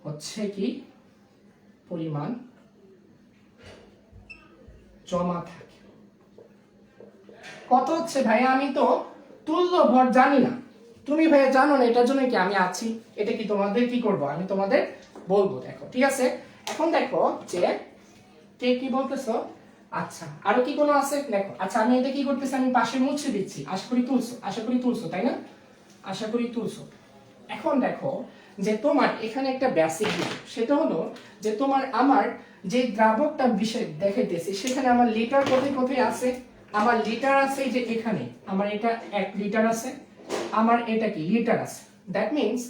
হচ্ছে কি পরিমাণ জমা থাকে। কত হচ্ছে ভাইয়া? আমি তো তুল্যভর জানি না, তুমি ভাইয়া জানো না, এটার জন্য কি আমি আছি? এটা কি তোমাদের কি করব, আমি তোমাদের বলবো। দেখো ঠিক আছে, এখন দেখো যে কে কি বলতেছো। আচ্ছা আরো কি কোনো আছে? দেখো আচ্ছা আমি এটা কি করতেছি, আমি পাশে মুছে দিচ্ছি। আশা করি তুলছো, আশা করি তুলছো, তাই না? আশা করি তুলছো। এখন দেখো যে তোমার এখানে একটা বেসিক জিনিস, সেটা হলো যে তোমার আমার যে দ্রাবকটা বিষয় দেখাইতেছি, সেখানে আমার লিটার কোথায় কোথায় আছে? আমার লিটার আছে যে এখানে, আমার এটা 1 লিটার আছে, আমার এটা কি লিটার আছে। দ্যাট মিন্স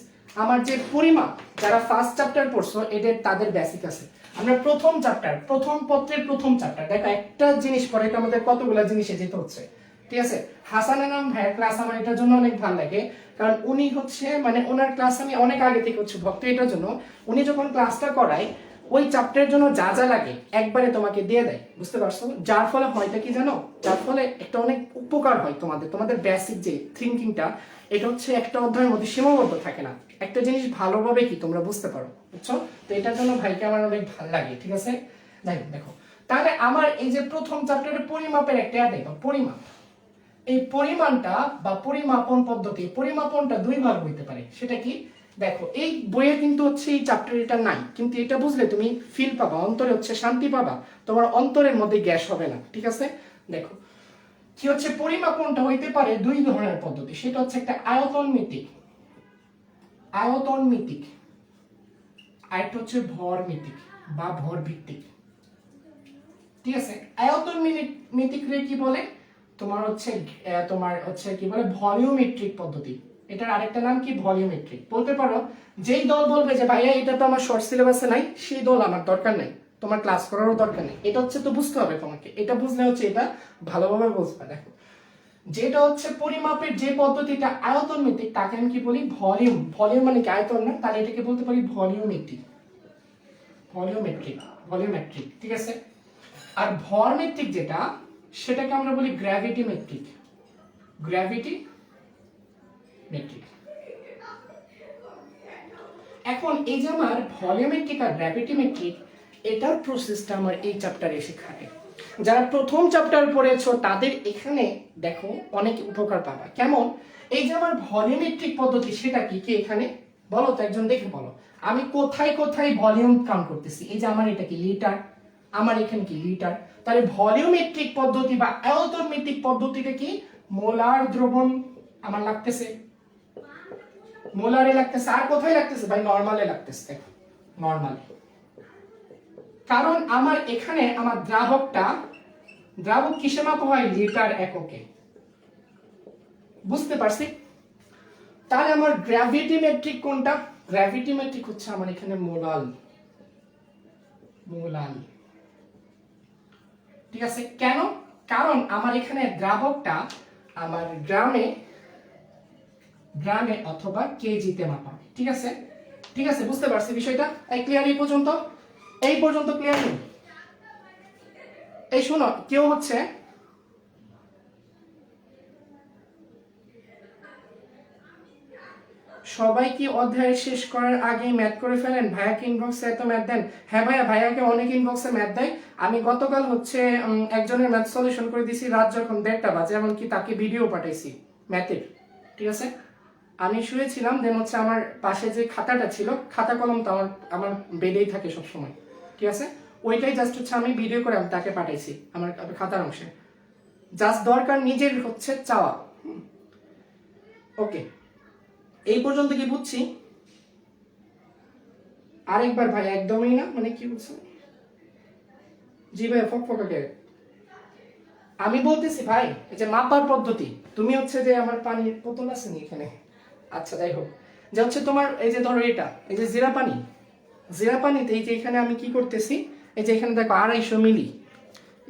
আমার যে পরিমাপ, যারা ফার্স্ট চ্যাপ্টার পড়ছো এদের তাদের বেসিক আছে। আমরা প্রথম চ্যাপ্টার, প্রথম পত্রের প্রথম চ্যাপ্টার, দেখো একটা জিনিস পরে এটা আমাদের কতগুলো জিনিসে যেতে হচ্ছে। ঠিক আছে, হাসান নাম ভাইয়ের ক্লাস আমার এটার জন্য অনেক ভালো লাগে, কারণ উনি হচ্ছে মানে ওনার ক্লাস আমি অনেক আগে থেকে হচ্ছে ভক্ত। এটার জন্য উনি যখন ক্লাসটা করায় ওই চ্যাপ্টারের জন্য যা যা লাগে একবারে তোমাকে দিয়ে দেয়, বুঝতে পারছো? যার ফলে হয়টা কি জানো, যার ফলে একটা অনেক উপকার হয় তোমাদের, তোমাদের বেসিক যে থিঙ্কিংটা এটা হচ্ছে একটা অধ্যায়ের মধ্যে সীমাবদ্ধ থাকে না, একটা জিনিস ভালোভাবে কি তোমরা বুঝতে পারো, বুঝছো? তো এটার জন্য ভাইকে আমার অনেক ভালো লাগে। ঠিক আছে, যাই দেখো তাহলে আমার এই যে প্রথম চ্যাপ্টারের পরিমাপের একটা দেখো, পরিমাপ, এই পরিমাণটা বা পরিমাপন পদ্ধতি, পরিমাপনটা 2 ভাগ হইতে পারে। সেটা কি? দেখো এই বইয়ে কিন্তু হচ্ছে এই চ্যাপ্টার এটা নাই, কিন্তু এটা বুঝলে তুমি ফিল পাবা, অন্তরে হচ্ছে শান্তি পাবা, তোমার অন্তরের মধ্যে গ্যাস হবে না। ঠিক আছে, দেখো কি হচ্ছে, পরিমাপনটা হইতে পারে 2 ধরনের পদ্ধতি। সেটা হচ্ছে একটা আয়তন মিতিক, আয়তন মিতিক, আর একটা হচ্ছে ভর মিতিক বা ভর ভিত্তিক। ঠিক আছে, আয়তন মিতিক রে কি বলে? তোমার হচ্ছে কি বলে ভলিওমেট্রিক পদ্ধতি। এটার আরেকটা নাম কি? ভলিওমেট্রিক। বলতে পারো যেই দল বলবে যে ভাইয়া এটা তো আমার শর্ট সিলেবাসে নাই, সেই দল আমার দরকার নাই, তোমার ক্লাস করারও দরকার নেই। এটা হচ্ছে তো বুঝতে হবে তোমাকে, এটা বুঝলে হচ্ছে এটা ভালোভাবে বুঝবে। দেখো যেটা হচ্ছে পরিমাপের যে পদ্ধতিটা আয়তন ভিত্তিক তাকে আমি কি বলি? ভলিউম। ভলিউম মানে কি আয়তন না, তাহলে এটাকে বলতে পারি ভলিওমেট্রিক, ভলিওমেট্রিক, ভলিওমেট্রিক। ঠিক আছে, আর ভর মেট্রিক যেটা, সেটাকে আমরা বলি গ্র্যাভিটি মেট্রিক, গ্র্যাভিটি মেট্রিক। এখন এই যে আমার ভলিওমেট্রিক আর গ্র্যাভিটি মেট্রিক, এটার প্রসেসটা আমার এই চ্যাপ্টারে এসে খাটে। যারা প্রথম চ্যাপ্টার পড়েছো তাদের এখানে দেখো অনেক উপকার পাবা। কেমন? এই যে আমার ভলিওমেট্রিক পদ্ধতি, সেটা কি কি এখানে বলো তো, একজন দেখে বলো। আমি কোথায় কোথায় ভলিউম কাউন্ট করতেছি? এই যে আমার এটা কি লিটার, আমার এখানে কি লিটার, তাহলে ভলিওমেট্রিক পদ্ধতি বা আয়তন মেট্রিক পদ্ধতিটা কি? মোলার দ্রবণ আমার লাগতেছে, মোলারে লাগতেছে, আর কোথায় লাগতেছে ভাই? নরমালে লাগতেছে, নরমালে। কারণ আমার এখানে আমার দ্রাবকটা, দ্রাবক কিসে মাপা হয়? লিটার এককে, বুঝতে পারছি? তাহলে আমার গ্র্যাভিটি মেট্রিক কোনটা? গ্র্যাভিটি মেট্রিক হচ্ছে আমার এখানে মোলাল, মোলাল। ঠিক আছে, কেন? কারণ আমার এখানে দ্রাবকটা আমার গ্রামে, গ্রামে অথবা কেজিতে মাপা। ঠিক আছে, ঠিক আছে, বুঝতে পারছি বিষয়টা? এই ক্লিয়ার? এই পর্যন্ত, এই পর্যন্ত ক্লিয়ার নেই? এই শোনো, কেউ হচ্ছে সবাই কি অধ্যায় শেষ করার আগে ম্যাথ করে ফেলেন? ভাইয়াকে ইনবক্সে এত ম্যাথ দেন? হ্যাঁ ভাইয়া, ভাইয়াকে অনেক ইনবক্সে ম্যাথ দেয়। আমি গতকাল হচ্ছে একজনের ম্যাথ সলিউশন করে দিছি রাত যখন 1:30 বাজে, এমনকি তাকে ভিডিও পাঠাইছি ম্যাথের। ঠিক আছে, আমি শুয়েছিলাম, দেন হচ্ছে আমার পাশে যে খাতাটা ছিল, খাতা কলম তো আমার আমার বেডেই থাকে সবসময়। ঠিক আছে, ওইটাই জাস্ট হচ্ছে আমি ভিডিও করে আমি তাকে পাঠাইছি আমার খাতার অংশে। জাস্ট দরকার নিজের হচ্ছে চাওয়া। ওকে, এই পর্যন্ত কি বুঝছি? আরেকবার ভাই, একদমই না মানে কি বুঝছো? জি ভাই, ফকফকাকে আমি বলতেছি ভাই, এই যে মাপার পদ্ধতি, তুমি হচ্ছে যে আমার পানির বোতল আছে নি এখানে, আচ্ছা যাই হোক, যে হচ্ছে তোমার এই যে ধরো এটা, এই যে জিরা পানি, জিরা পানিতে এই যে এখানে আমি কি করতেছি, এই যে এখানে দেখো 250 মিলি,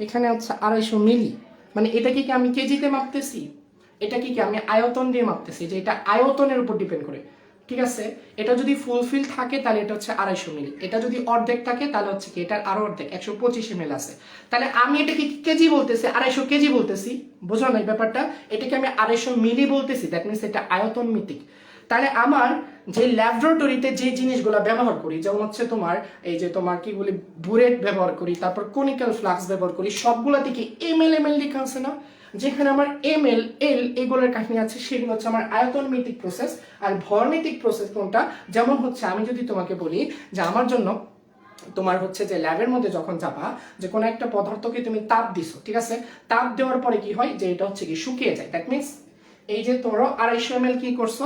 এখানে হচ্ছে 250 মিলি, মানে এটা কি আমি কেজিতে মাপতেছি? এটা কি আমি আয়তন দিয়ে মাপতেছি? যে এটা আয়তনের উপর ডিপেন্ড করে। ঠিক আছে, এটা যদি ফুলফিল থাকে তাহলে এটা হচ্ছে 250 মিলি, এটা যদি অর্ধেক থাকে তাহলে হচ্ছে কি এটার আরো অর্ধেক 125 ml আছে। তাহলে আমি এটাকে কেজি বলতেছি, 250 কেজি বলতেছি, বোঝো না এই ব্যাপারটা? এটাকে আমি 250 মিলি বলতেছি, দ্যাট মিনস এটা আয়তন মিতিক। তাহলে আমার যে ল্যাবরেটরিতে যে জিনিসগুলো ব্যবহার করি, যেমন হচ্ছে তোমার এই যে তোমার কি বলি বুরেট ব্যবহার করি, তারপর কোনিক্যাল ফ্লাক্স ব্যবহার করি, সবগুলা থেকে ml লেখা আছে না? যেখানে আমার ml l এগুলোর কাহিনী আছে, সেগুলো হচ্ছে আমার আয়তন মিতিক প্রসেস। আর ভরমিতিক প্রসেস কোনটা? যেমন হচ্ছে আমি যদি তোমাকে বলি যে আমার জন্য তোমার হচ্ছে যে ল্যাবের মধ্যে যখন যাবা, যে কোনো একটা পদার্থকে তুমি তাপ দিছো, ঠিক আছে, তাপ দেওয়ার পরে কি হয় যে এটা হচ্ছে কি শুকিয়ে যায়। দ্যাট মিনস এই যে তোমরা 250 ml কি করছো,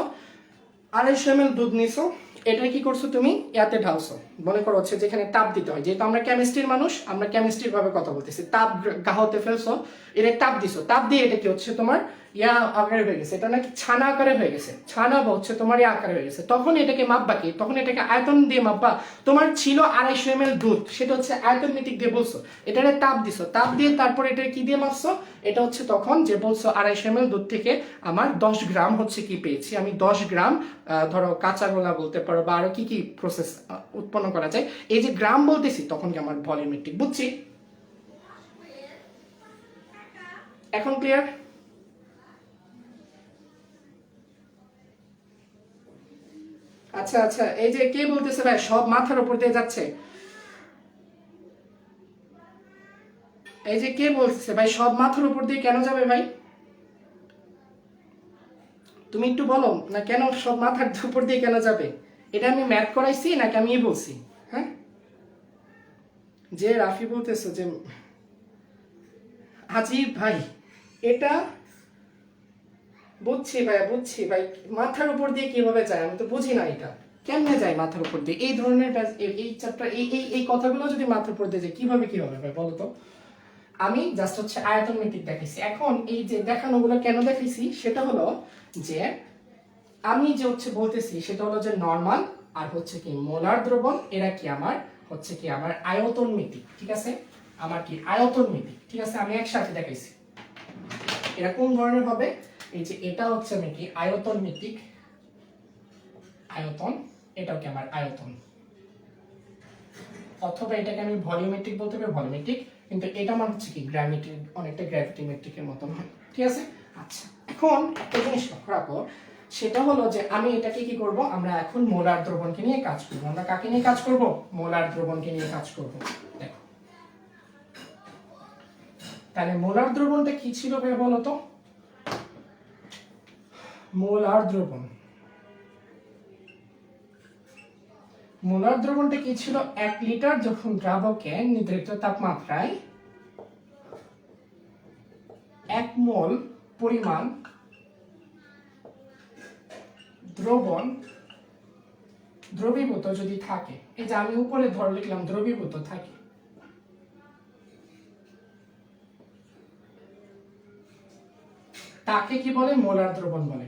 250 ml দুধ নিছো, এটা কি করছো তুমি ইয়াতে ঢালছো, মনে করো হচ্ছে যেখানে তাপ দিতে হয়, যেহেতু আমরা কেমিস্ট্রির মানুষ, আমরা কেমিস্ট্রির ভাবে কথা বলতেছি, তাপ গাহতে ফেলছো, এটা তাপ দিছো, তাপ দিয়ে এটা কি হচ্ছে তোমার ইয়া আকারে হয়ে গেছে, এটা নাকি ছানা আকারে হয়ে গেছে, ছানা বা হচ্ছে তোমার ইয়া আকারে হয়ে গেছে, তখন এটাকে মাপবা কি, তখন এটাকে আয়তন দিয়ে মাপবা। তোমার ছিল 250 ml দুধ, সেটা হচ্ছে আয়তন মিতিক দিয়ে বলছো, এটারে তাপ দিছো, তাপ দিয়ে তারপর এটা কি দিয়ে মাপছো, এটা হচ্ছে তখন যে বলছো 250 ml দুধ থেকে আমার 10 গ্রাম হচ্ছে কি পেয়েছি, আমি 10 গ্রাম ধরো কাঁচা গোলা বলতে পারো বা আরো কি কি প্রসেস উৎপন্ন করা যায়, এই যে গ্রাম বলতেছি তখন কি আমার ভলিউমেট্রিক, বুঝছি? এখন ক্লিয়ার? আচ্ছা আচ্ছা, এই যে কে বলতেছে ভাই সব মাথার উপর দিয়ে যাচ্ছে, এই যে কে বলতেছে ভাই সব মাথার উপর দিয়ে কেন যাবে ভাই? তুমি একটু বলো না, কেন সব মাথার উপর দিয়ে কেন যাবে? এটা আমি ম্যাথ করাইছি নাকি আমি বলছি? হ্যাঁ, যে রাফি বলতেছে যে আজিব ভাই, এটা বুঝছি ভাই, বুঝছি ভাই, মাথার উপর দিয়ে কিভাবে যায় আমি তো বুঝি না, এটা কেমনে যায় মাথার উপর দিয়ে? এই ধরনের এই চ্যাপ্টার এই কথাগুলো যদি মাথার উপর দিয়ে যায় কিভাবে কি হবে ভাই বলো তো? আমি জাস্ট হচ্ছে আয়তন মিতিক দেখাইছি। এখন এই যে দেখানোগুলো কেন দেখাইছি সেটা হলো যে আমি যে হচ্ছে বলতেছি সেটা হলো যে নরমাল আর হচ্ছে কি মোলার দ্রবণ, এরা কি আমার হচ্ছে কি আমার আয়তন মিতিক, ঠিক আছে, আমার কি আয়তন মিতিক, ঠিক আছে, আমি একসাথে দেখাইছি। এরা কোন ধরনের হবে, এই যে এটা হচ্ছে আমি কি আয়তন মিতিক, আয়তন, এটাও কি আমার আয়তন, অথবা এটাকে আমি ভলিউমেট্রিক বলতে পারি, ভলিউমেট্রিক, কিন্তু এটা আমার হচ্ছে কি গ্র্যাভিমেট্রিক, অনেকটা গ্র্যাভিটিমেট্রিকের মতন হয়, ঠিক আছে। আচ্ছা, এখন একটা জিনিস লক্ষ্য রাখো, সেটা হলো যে আমি এটাকে কি করব, আমরা এখন মোলার দ্রবণকে নিয়ে কাজ করব। আমরা কাকে নিয়ে কাজ করব? মোলার দ্রবণকে নিয়ে কাজ করব। দেখো তাহলে মোলার দ্রবণটা কি ছিল ভাই বলো তো? মোলার দ্রবণ, মোলার দ্রবণটা কি ছিল? 1 লিটার যখন দ্রাবকে নির্ধারিত তাপমাত্রায় 1 মোল পরিমাণ দ্রবণ দ্রবীভূত যদি থাকে, এই যে আমি উপরে ধরে লিখলাম দ্রবীভূত থাকে, তাকে কি বলে? মোলার দ্রবণ বলে,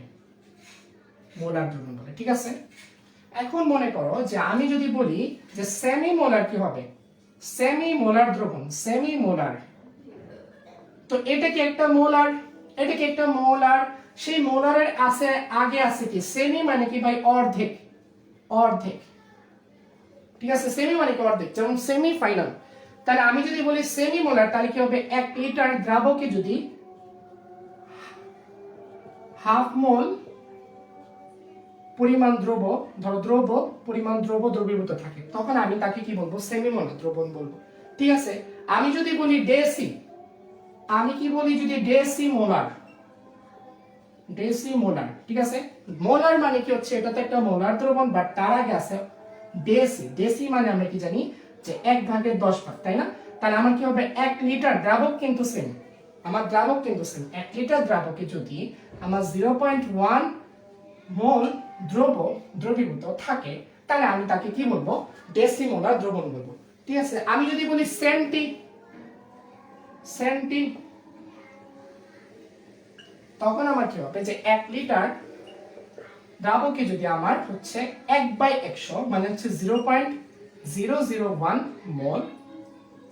মোলার দ্রবণ বলে, ঠিক আছে। এখন মনে করো যে আমি যদি বলি যে সেমি মোলার কি হবে, সেমি মোলার দ্রবণ, সেমি মোলার, তো এটা কি একটা মোলার, এটা কি একটা মোলার, সেই মোলারের আছে আগে আছে কি সেমি, মানে কি ভাই অর্ধেক, অর্ধেক, ঠিক আছে, সেমি মানে কি অর্ধেক, যেমন সেমি ফাইনাল। তাহলে আমি যদি বলি সেমি মোলার, তাহলে কি হবে 1 লিটার দ্রাবকে যদি হাফ মোল পরিমাণ দ্রব, ধরো দ্রব পরিমাণ দ্রব দ্রবীভূত থাকে, তখন আমি তাকে কি বলবো? সেমি মোলার দ্রবণ বলবো, ঠিক আছে। আমি যদি বলি ডেসি, আমি কি বলি যদি ডেসি মোলার, ডেসি মোলার, ঠিক আছে। মোলার মানে কি হচ্ছে, এটা তো একটা মোলার দ্রবণ, বাট তার আগে আছে ডেসি, ডেসি মানে আমরা কি জানি যে 1/10 তাই না? তাহলে আমার কি হবে 1 লিটার দ্রাবক কিন্তু সেম, আমার দ্রাবক কিন্তু সেম, 1 লিটার দ্রাবকে যদি আমার 0.1 মোল দ্রব দ্রবীভূত থাকে, তাহলে আমি তাকে কি বলবো? ডেসিমোলার দ্রবণ বলবো, ঠিক আছে। আমি যদি বলি সেন্টি, সেন্টি, তখন আমার কি হবে যে 1 লিটার দ্রাবকে যদি আমার হচ্ছে 1/100 মানে হচ্ছে 0.001 মোল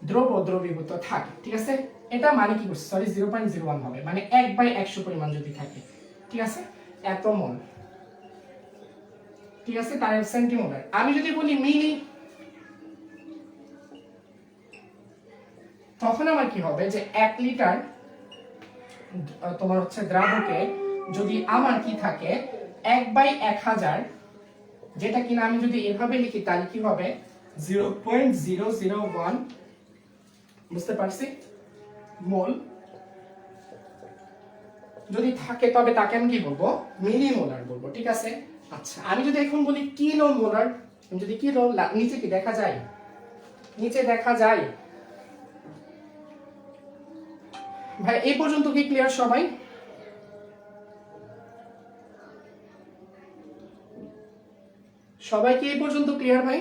দ্রব দ্রবীভূত থাকে, ঠিক আছে। এটা মানে কি করছে, সরি 0.01 হবে, মানে 1/100 পরিমাণ যদি থাকে, ঠিক আছে, এত মোল, ঠিক আছে, তার সেন্টিমোলার। আমি যদি বলি মিলি, তখন আমার কি হবে যে 1 লিটার তোমার হচ্ছে দ্রাবকে যদি আমার কি থাকে 1/1000, যেটা কিনা আমি যদি এভাবে লিখি তাহলে কি হবে 0.001, বুঝতে পারছি, মোল যদি থাকে তবে তাকে আমি কি বলবো, মিলিমোলার বলবো। ঠিক আছে, আচ্ছা আমি যদি এখন বলি কিলো মোলার, যদি কিলো, নিচে কি দেখা যায়, নিচে দেখা যায় ভাই। এই পর্যন্ত কি ক্লিয়ার সবাই? সবাই কি এই পর্যন্ত ক্লিয়ার ভাই?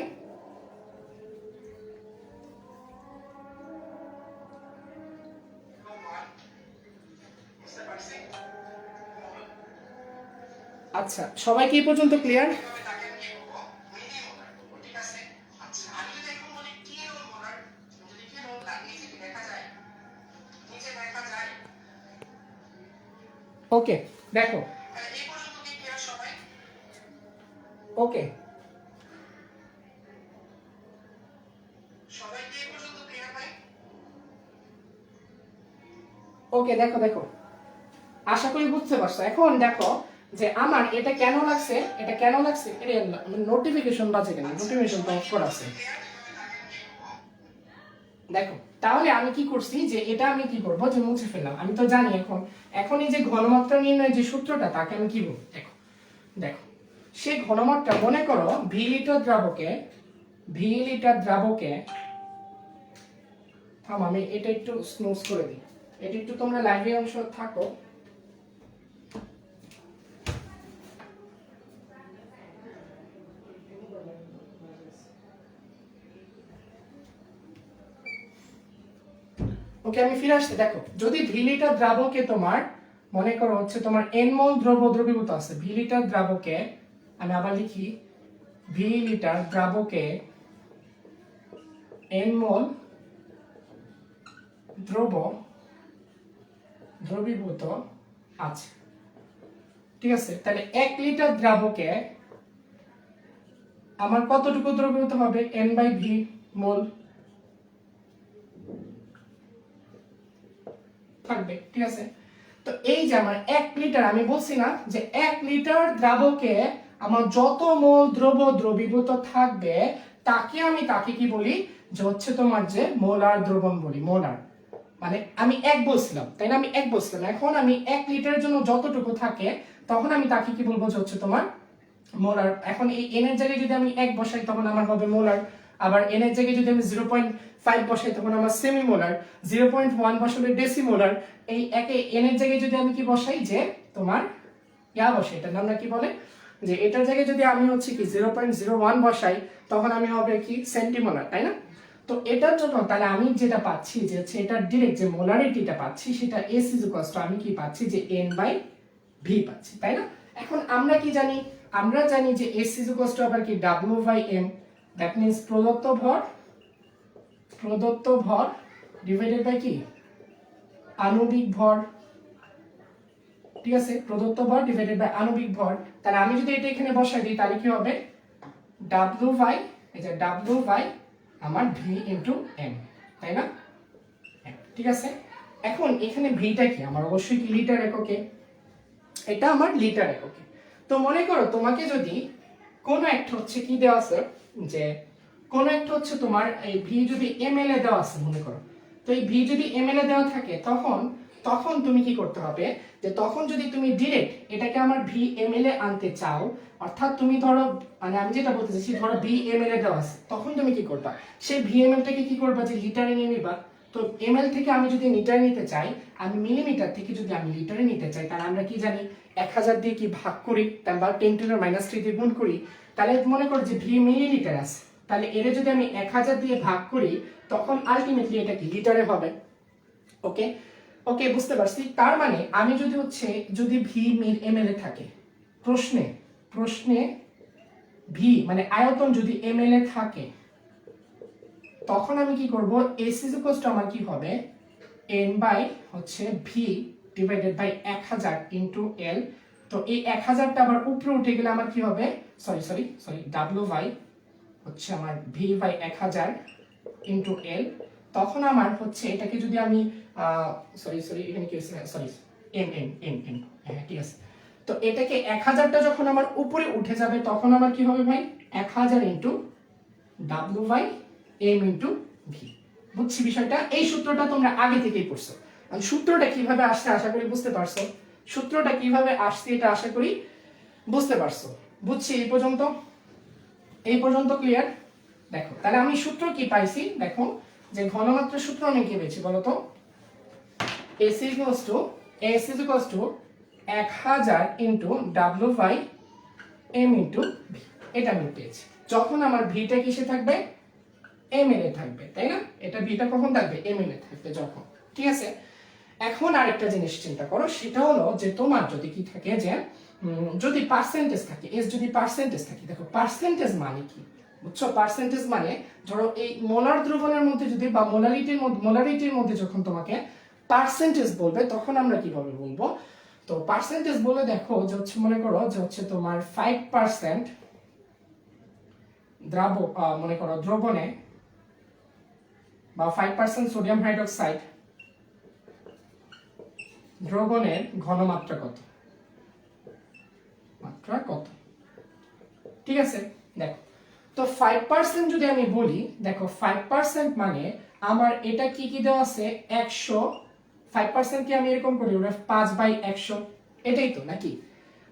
আচ্ছা সবাই কি এই পর্যন্ত ক্লিয়ার? ওকে দেখো, ওকে ওকে দেখো দেখো, আশা করি বুঝতে পারছো। এখন দেখো যে আমার এটা কেন লাগছে, এটা কেন লাগছে, এটা নোটিফিকেশন বাজে কেন, নোটিফিকেশন তো অফ করা আছে। দেখো তাহলে আমি কি করছি যে এটা আমি কি করব যে মুছে ফেললাম, আমি তো জানি এখন, এখন এই যে ঘনমাত্রা নির্ণয়ের যে সূত্রটা তাকে আমি কি বলবো, দেখো দেখো সেই ঘনমাত্রা, মনে করো ভি লিটার দ্রাবকে, ভি লিটার দ্রাবকে, থাম আমি এটা একটু স্নুজ করে দিই, এটা একটু তোমরা লাইভে অংশ থাকো। ওকে আমি ফিরে আসছি। দেখো যদি ভি লিটার দ্রাবকে তোমার মনে করো হচ্ছে তোমার এন মোল দ্রবীভূত আছে, ভি লিটার দ্রাবকে, আমি আবার লিখি ভি লিটার দ্রাবকে এন মোল দ্রবীভূত আছে। ঠিক আছে, তাহলে 1 লিটার দ্রাবকে আমার কতটুকু দ্রবীভূত হবে, n/v মোল থাকবে। ঠিক আছে, তো এই যে আমার 1 লিটার, আমি বলছি না যে 1 লিটার দ্রাবকে আমার যত মোল দ্রব দ্রবীভূত থাকবে তাকে কি বলি, যে হচ্ছে তোমার যে মোলার দ্রবণ বলি, মোলার মানে আমি 1 বলছিলাম, তাই না, আমি 1 বলছিলাম, এখন আমি 1 লিটারের জন্য যতটুকু থাকে তখন আমি তাকে কি বলবো, যে হচ্ছে তোমার মোলার। এখন এই n এর জায়গায় যদি আমি 1 বসাই তখন আমার হবে মোলার, আবার n এর জায়গায় যদি আমি 0.5 বসাই তখন আমার সেমি মোলার, 0.1 বসালে ডেসিমোলার, এই একে n এর জায়গায় যদি আমি কি বসাই, যে তোমার বসাই, এটার নাম না কি বলে, যে এটার জায়গায় যদি আমি হচ্ছে কি 0.01 বসাই তখন আমি হবে কি সেন্টিমোলার, তাই না। তো এটার জন্য তাহলে আমি যেটা পাচ্ছি যে হচ্ছে এটা ডাইরেক্ট যে মোলারিটিটা পাচ্ছি সেটা S আমি কি পাচ্ছি, যে n/v পাচ্ছি, তাই না। এখন আমরা কি জানি, আমরা জানি যে S আবার কি W/m, দ্যাট মিন্স প্রদত্ত ভর ডিভাইডেড বাই কি আণবিক ভর। ঠিক আছে, প্রদত্ত ভর ডিভাইডেড বাই আণবিক ভর। তাহলে আমি যদি এটা এখানে বসাই দিই তাহলে কি হবে W/, এই যে W/ আমার V ইনটু m, তাই না। ঠিক আছে, এখন এখানে ভিটা কি আমার অবশ্যই কি লিটার এককে, এটা আমার লিটার এককে। তো মনে করো তোমাকে যদি কোনো একটা হচ্ছে কি দেওয়া আছে, যে কোনো একটা হচ্ছে তোমার এই ভি যদি ml এ দেওয়া আছে মনে করো, তো এই ভি যদি ml এ দেওয়া থাকে তখন তুমি কি করতে হবে, যে তখন যদি তুমি ডাইরেক্ট এটাকে আমার ভি ml এ আনতে চাও, অর্থাৎ তুমি ধরো, মানে আমি যেটা বলতে চাইছি ধরো ভি ml এ দেওয়া আছে, তখন তুমি কি করবা, সেই ভি ml টাকে কি করবা, যে লিটারে নিয়ে নিবা। তো ml থেকে আমি যদি লিটারে নিতে চাই, আমি মিলিমিটার থেকে যদি আমি লিটারে নিতে চাই, তাহলে আমরা কি জানি 1000 দিয়ে কি ভাগ করি, তারপর 10⁻³ দিয়ে গুণ করি, তাহলে মনে করো যে ভি মিলিলিটার আছে, তাহলে এর যদি আমি 1000 দিয়ে ভাগ করি তখন আলটিমেটলি এটা কি লিটারে হবে। ওকে ওকে বুঝতে পারছি। তার মানে আমি যদি হচ্ছে যদি ভি ml এ থাকে, প্রশ্নে ভি মানে আয়তন যদি ml এ থাকে, তখন আমি কি করব, S আমার কি হবে n/v divided by 1000 into l। তো এই 1000টা আবার উপরে উঠে গেলে আমার কি হবে সরি ডাব্লিউ বাই হচ্ছে আমার ভি বাই 1000 ইন্টু এল, তখন আমার হচ্ছে এটাকে যদি আমি এখানে কি হচ্ছে, সরি এম এম এম এম হ্যাঁ ঠিক আছে। তো এটাকে 1000টা যখন আমার উপরে উঠে যাবে তখন আমার কি হবে ভাই, 1000 into W by M into V. বুঝছি বিষয়টা? এই সূত্রটা তোমরা আগে থেকেই পড়ছো। আমি সূত্রটা কিভাবে আসছে আশা করি বুঝতে পারছো। সূত্রটা কিভাবে আসছে এটা আশা করি বুঝতে পারছো। বুঝছি এই পর্যন্ত ক্লিয়ার? দেখো তাহলে আমি সূত্র কি পাইছি, দেখো যে ঘনমাত্রার সূত্র আমি কি পেয়েছি বলতো, AC equals to 1000 into W by M into V, এটা আমি পেয়েছি। যখন আমার ভিটা কিসে থাকবে, এম এ থাকবে, তাই না? এটা ভিটা কখন থাকবে, এম এ থাকবে যখন, ঠিক আছে। এখন আরেকটা জিনিস চিন্তা করো, সেটা হলো যে তোমার যদি কি থাকে, যে যদি পার্সেন্টেজ থাকে, এস যদি পার্সেন্টেজ থাকে, দেখো পার্সেন্টেজ মানে কি বুঝছো? পার্সেন্টেজ মানে ধরো এই মোলার দ্রবণের মধ্যে যদি বা মোলারিটির মধ্যে যখন তোমাকে পার্সেন্টেজ বলবে তখন আমরা কিভাবে বলবো? তো পার্সেন্টেজ বলে দেখো যে হচ্ছে মনে করো যে হচ্ছে তোমার 5% মনে করো দ্রবণে বা 5% সোডিয়াম হাইড্রোক্সাইড দ্রবণের ঘনমাত্রা কত, ঠিক আছে। দেখো তো 5% যদি আমি বলি, দেখো 5% মানে আমার এটা কি কি দেওয়া আছে, 100, 5% কি আমি এরকম করি, ওটা 5/100, এটাই তো নাকি?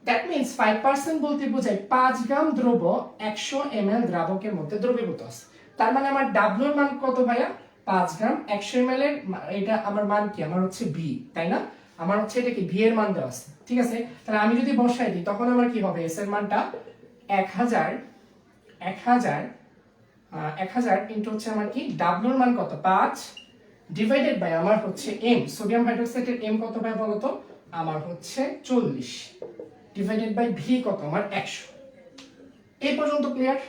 দ্যাট মিন্স 5% বলতে বোঝায় 5 গ্রাম দ্রব্য 100 ml দ্রাবকের মধ্যে দ্রবীভূত আছে। তার মানে আমার ডাব্লিউ এর মান কত ভাইয়া, 5 গ্রাম 100 ml এর, এটা আমার মান কি, আমার হচ্ছে ভি, তাই না? আমার হচ্ছে এটা কি ভি এর মান দেওয়া আছে, ঠিক আছে। তাহলে আমি যদি বসাই দিই তখন আমার কি হবে, এস এর মানটা 1000 ইন্টু হচ্ছে আমার কি ডাব্লিউ এর মান কত, 5 ডিভাইডেড বাই আমার হচ্ছে এম, সোডিয়াম হাইড্রোক্সাইডের এম কত ভাই বলো তো, আমার হচ্ছে 40 ডিভাইডেড বাই ভি কত, আমার 100। এই পর্যন্ত ক্লিয়ার?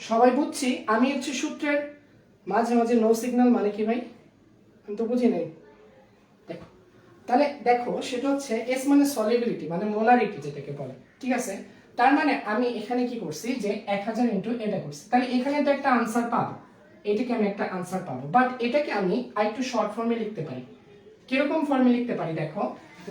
সবাই বুঝছি? আমি হচ্ছে সূত্রের মাঝে মাঝে নো সিগন্যাল মানে কি ভাই, আমি তো বুঝি নাই। দেখো তাহলে দেখো সেটা হচ্ছে এস মানে সলিবিলিটি মানে মোলারিটি যেটাকে বলে, ঠিক আছে। তার মানে আমি এখানে কি করছি, যে 1000 ইন্টু এটা করছি, তাহলে এখানে তো একটা আনসার পাবো, এটাকে আমি একটা আনসার পাবো, বাট এটাকে আমি আরেকটু শর্ট ফর্মে লিখতে পারি। কিরকম ফর্মে লিখতে পারি, দেখো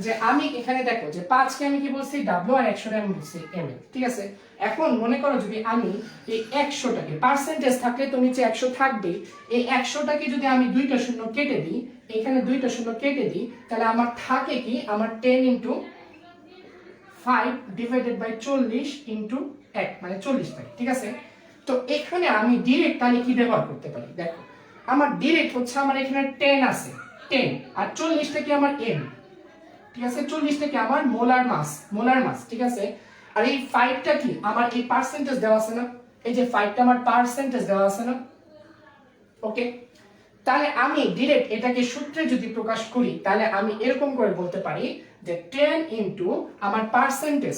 যে আমি এখানে দেখো যে 5 কে আমি কি বলছি ডাব্লিউ আর 100 আমি বলছি এম এল, ঠিক আছে। এখন মনে করো যদি আমি এই 100টাকে পার্সেন্টেজ থাকলে তো নিচে 100 থাকবে, এই 100টাকে যদি আমি দুইটা শূন্য কেটে দিই, এখানে দুইটা শূন্য কেটে দিই, তাহলে আমার থাকে কি, আমার 10 ইন্টু 5 ডিভাইডেড বাই 40 ইন্টু 1 মানে 40 থাকে, ঠিক আছে। তো এখানে আমি ডিরেক্ট তাহলে কি ব্যবহার করতে পারি, দেখো আমার ডিরেক্ট হচ্ছে আমার এখানে 10 আছে, 10 আর 40টা কি আমার এম, ঠিক আছে। 40টা কি আমার মোলার মাস, ঠিক আছে। আর এই 5টা কি আমার এই পার্সেন্টেজ দেওয়া আছে না, এই যে 5টা আমার পার্সেন্টেজ দেওয়া আছে না, ওকে। তাহলে আমি ডিরেক্ট এটাকে সূত্রে যদি প্রকাশ করি, তাহলে আমি এরকম করে বলতে পারি যে 10 ইনটু আমার পার্সেন্টেজ,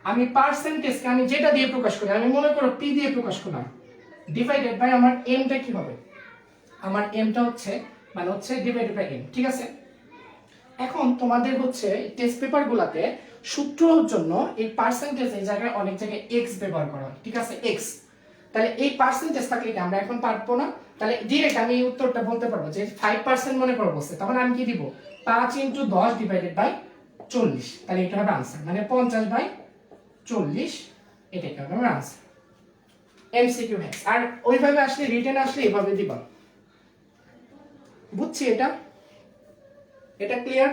আমি পার্সেন্টেজকে আমি যেটা দিয়ে প্রকাশ করি, আমি মনে করো পি দিয়ে প্রকাশ করলাম, ডিভাইডেড বাই আমার এমটা কি হবে, আমার এমটা হচ্ছে মানে হচ্ছে ডিভাইডেড বাই এম, ঠিক আছে। এখন তোমাদের হচ্ছে টেস্ট পেপার গুলাতে সূত্রর জন্য এই পার্সেন্টেজ এই জায়গায় অনেক জায়গায় এক্স ব্যবহার করা হয়, ঠিক আছে, এক্স। তাহলে এই পার্সেন্টেজ থাকলে কি আমরা এখন পারবো না, তাহলে ডিরেক্ট আমি এই উত্তরটা বলতে পারবো যে 5% মনে করো বসে, তখন আমি কি দিব 5 ইনটু 10 ডিভাইডেড বাই 40, তাহলে এটা হবে आंसर মানে 50/40, এটাই হবে আমার आंसर। এমসিকিউ হ্যাঁ, আর ওইভাবে আসলে রিটেন আসলে এইভাবে দিবা, বুঝছি? এটা ক্লিয়ার?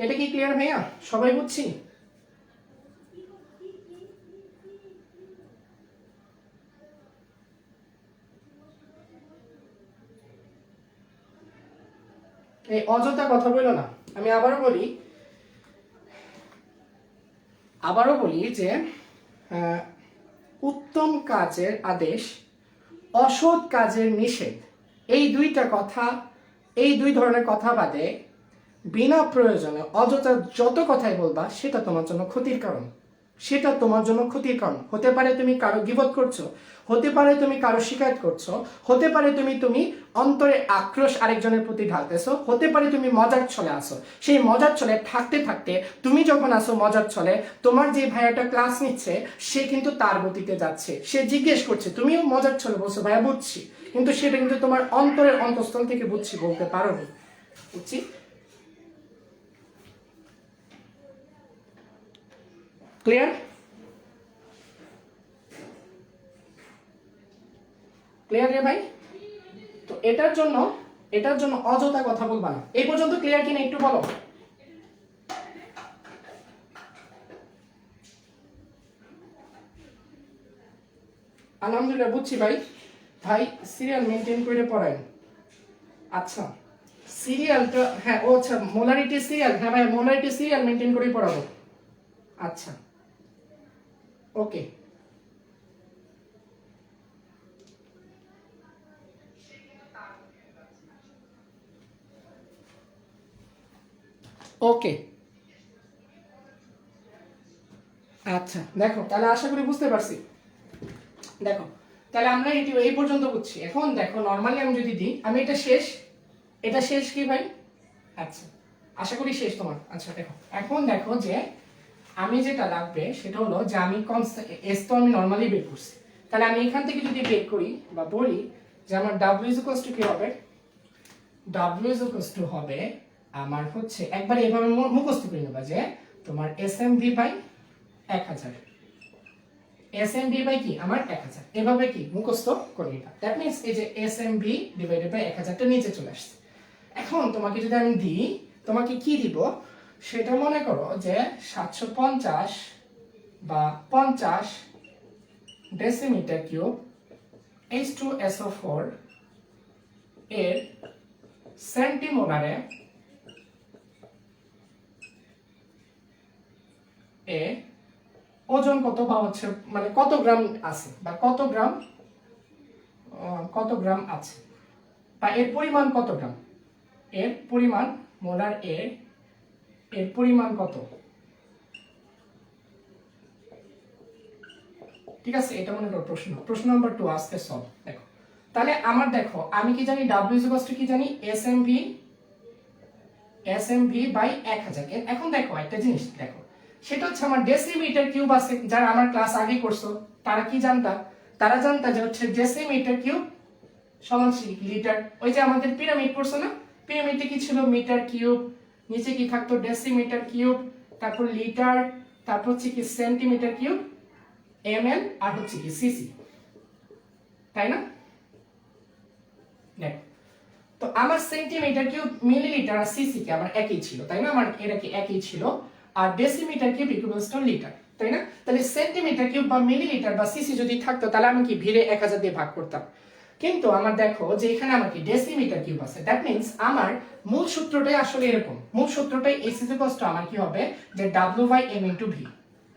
এটা কি ক্লিয়ার ভাইয়া, সবাই বুঝছি? এই অযথা কথা বলো না। আমি আবারও বলি যে উত্তম কাজের আদেশ, অসৎ কাজের নিষেধ, এই দুই ধরনের কথা বাদে বিনা প্রয়োজনে অযথা যত কথাই বলবা সেটা তোমার জন্য ক্ষতির কারণ, সেটা তোমার জন্য ক্ষতির কারণ। হতে পারে তুমি কারো গীবত করছো, হতে পারে তুমি কারো শিকায়ত করছো, হতে পারে তুমি অন্তরে আক্রোশ আরেকজনের প্রতি ঢালতেছো, হতে পারে তুমি মজার ছলে আসো। সেই মজার ছলে থাকতে থাকতে তুমি যখন আসো মজার ছলে, তোমার যে ভাইয়াটা ক্লাস নিচ্ছে সে কিন্তু তার গতিতে যাচ্ছে, সে জিজ্ঞেস করছে, তুমিও মজার ছলে বলছো ভাইয়া বুঝছি, কিন্তু সেটা কিন্তু তোমার অন্তরের অন্তঃস্থল থেকে বুঝছি বলতে পারোনি। বুঝছি? ক্লিয়ার? ক্লিয়ার রে ভাই? তো এটার জন্য অযথা কথা বলবা না। এই পর্যন্ত ক্লিয়ার কিনা একটু বলো। আলহামদুলিল্লাহ বুঝছি ভাই। ভাই সিরিয়াল মেনটেন করে পড়ায়। আচ্ছা সিরিয়ালটা, হ্যাঁ ও আচ্ছা মোলারিটি সিরিয়াল, হ্যাঁ ভাই মোলারিটি সিরিয়াল মেনটেন করে পড়াবো। আচ্ছা ওকে। ওকে আচ্ছা দেখো তাহলে আশা করি বুঝতে পারছি। দেখো তাহলে আমরা এটি এই পর্যন্ত বুঝছি। এখন দেখো নরমালি আমি যদি দিই, আমি এটা শেষ কি ভাই? আচ্ছা আশা করি শেষ তোমার। আচ্ছা দেখো এখন দেখো যে আমি যেটা লাগবে সেটা হলো যে আমি এস তো আমি নরমালি বের করছি, তাহলে আমি এখান থেকে যদি বের করি বা বলি যে আমার ডাব্লিউ ইজ ইকুয়ালস টু কি হবে, ডাব্লিউ ইজ ইকুয়ালস টু হবে আমার হচ্ছে একবার এভাবে মুখস্থ করে নেবা যে তোমার S M V by 1000, S M V by কি আমার 1000, এভাবে কি মুখস্থ করে নিবা। দ্যাট মিন্স এই যে S M V divided by 1000 টা নিচে চলে আসছে। এখন তোমাকে যদি আমি দিই, তোমাকে কি দিব সেটা মনে করো যে 750 বা 50 ডেসিমিটার কিউব H2SO4 এর সেন্টিমোলারে ওজন কত বা হচ্ছে মানে কত গ্রাম আছে বা কত গ্রাম আছে বা এর পরিমাণ কত গ্রাম, এর পরিমাণ মোলার এর পরিমাণ কত। ঠিক আছে, এটা মনে করো প্রশ্ন নাম্বার 2 আজকে সলভ। দেখো তাহলে আমার দেখো আমি কি জানি W ইজ ইকুয়াল টু কি জানি SMV বাই 1000। এখন দেখো একটা জিনিস দেখো, সেটা হচ্ছে আমার ডেসিমিটার কিউব আছে, যারা আমার ক্লাস আগে করছো তারা কি জানতা, তারা জানতা যে হচ্ছে ডেসিমিটার কিউব সমান লিটার। ওই যে আমাদের পিরামিড পড়ছো না, পিরামিডে কি ছিল মিটার কিউব, নিচে কি থাকতো ডেসিমিটার কিউব, তারপর লিটার, তারপর হচ্ছে কি সেন্টিমিটার কিউব, ml, আর হচ্ছে কি সিসি, তাই না? দেখো তো আমার সেন্টিমিটার কিউব মিলিলিটার আর সিসি কি আমার একই ছিল, তাই না? আমার এটা কি একই ছিল, আর decimetre cube equals to litre, তাই না? তাহলে সেন্টিমিটার কিউব বা মিলিলিটার বা সিসি যদি থাকতো তাহলে আমি কি ভিড়ে 1000 দিয়ে ভাগ করতাম। কিন্তু আমার দেখো যে এখানে আমার কি ডেসিমিটার কিউব আছে, দ্যাট মিন্স আমার মূল সূত্রটাই আসলে এরকম, মূল সূত্রটাই S ইকুয়ালস টু আমার কি হবে যে W by M into V।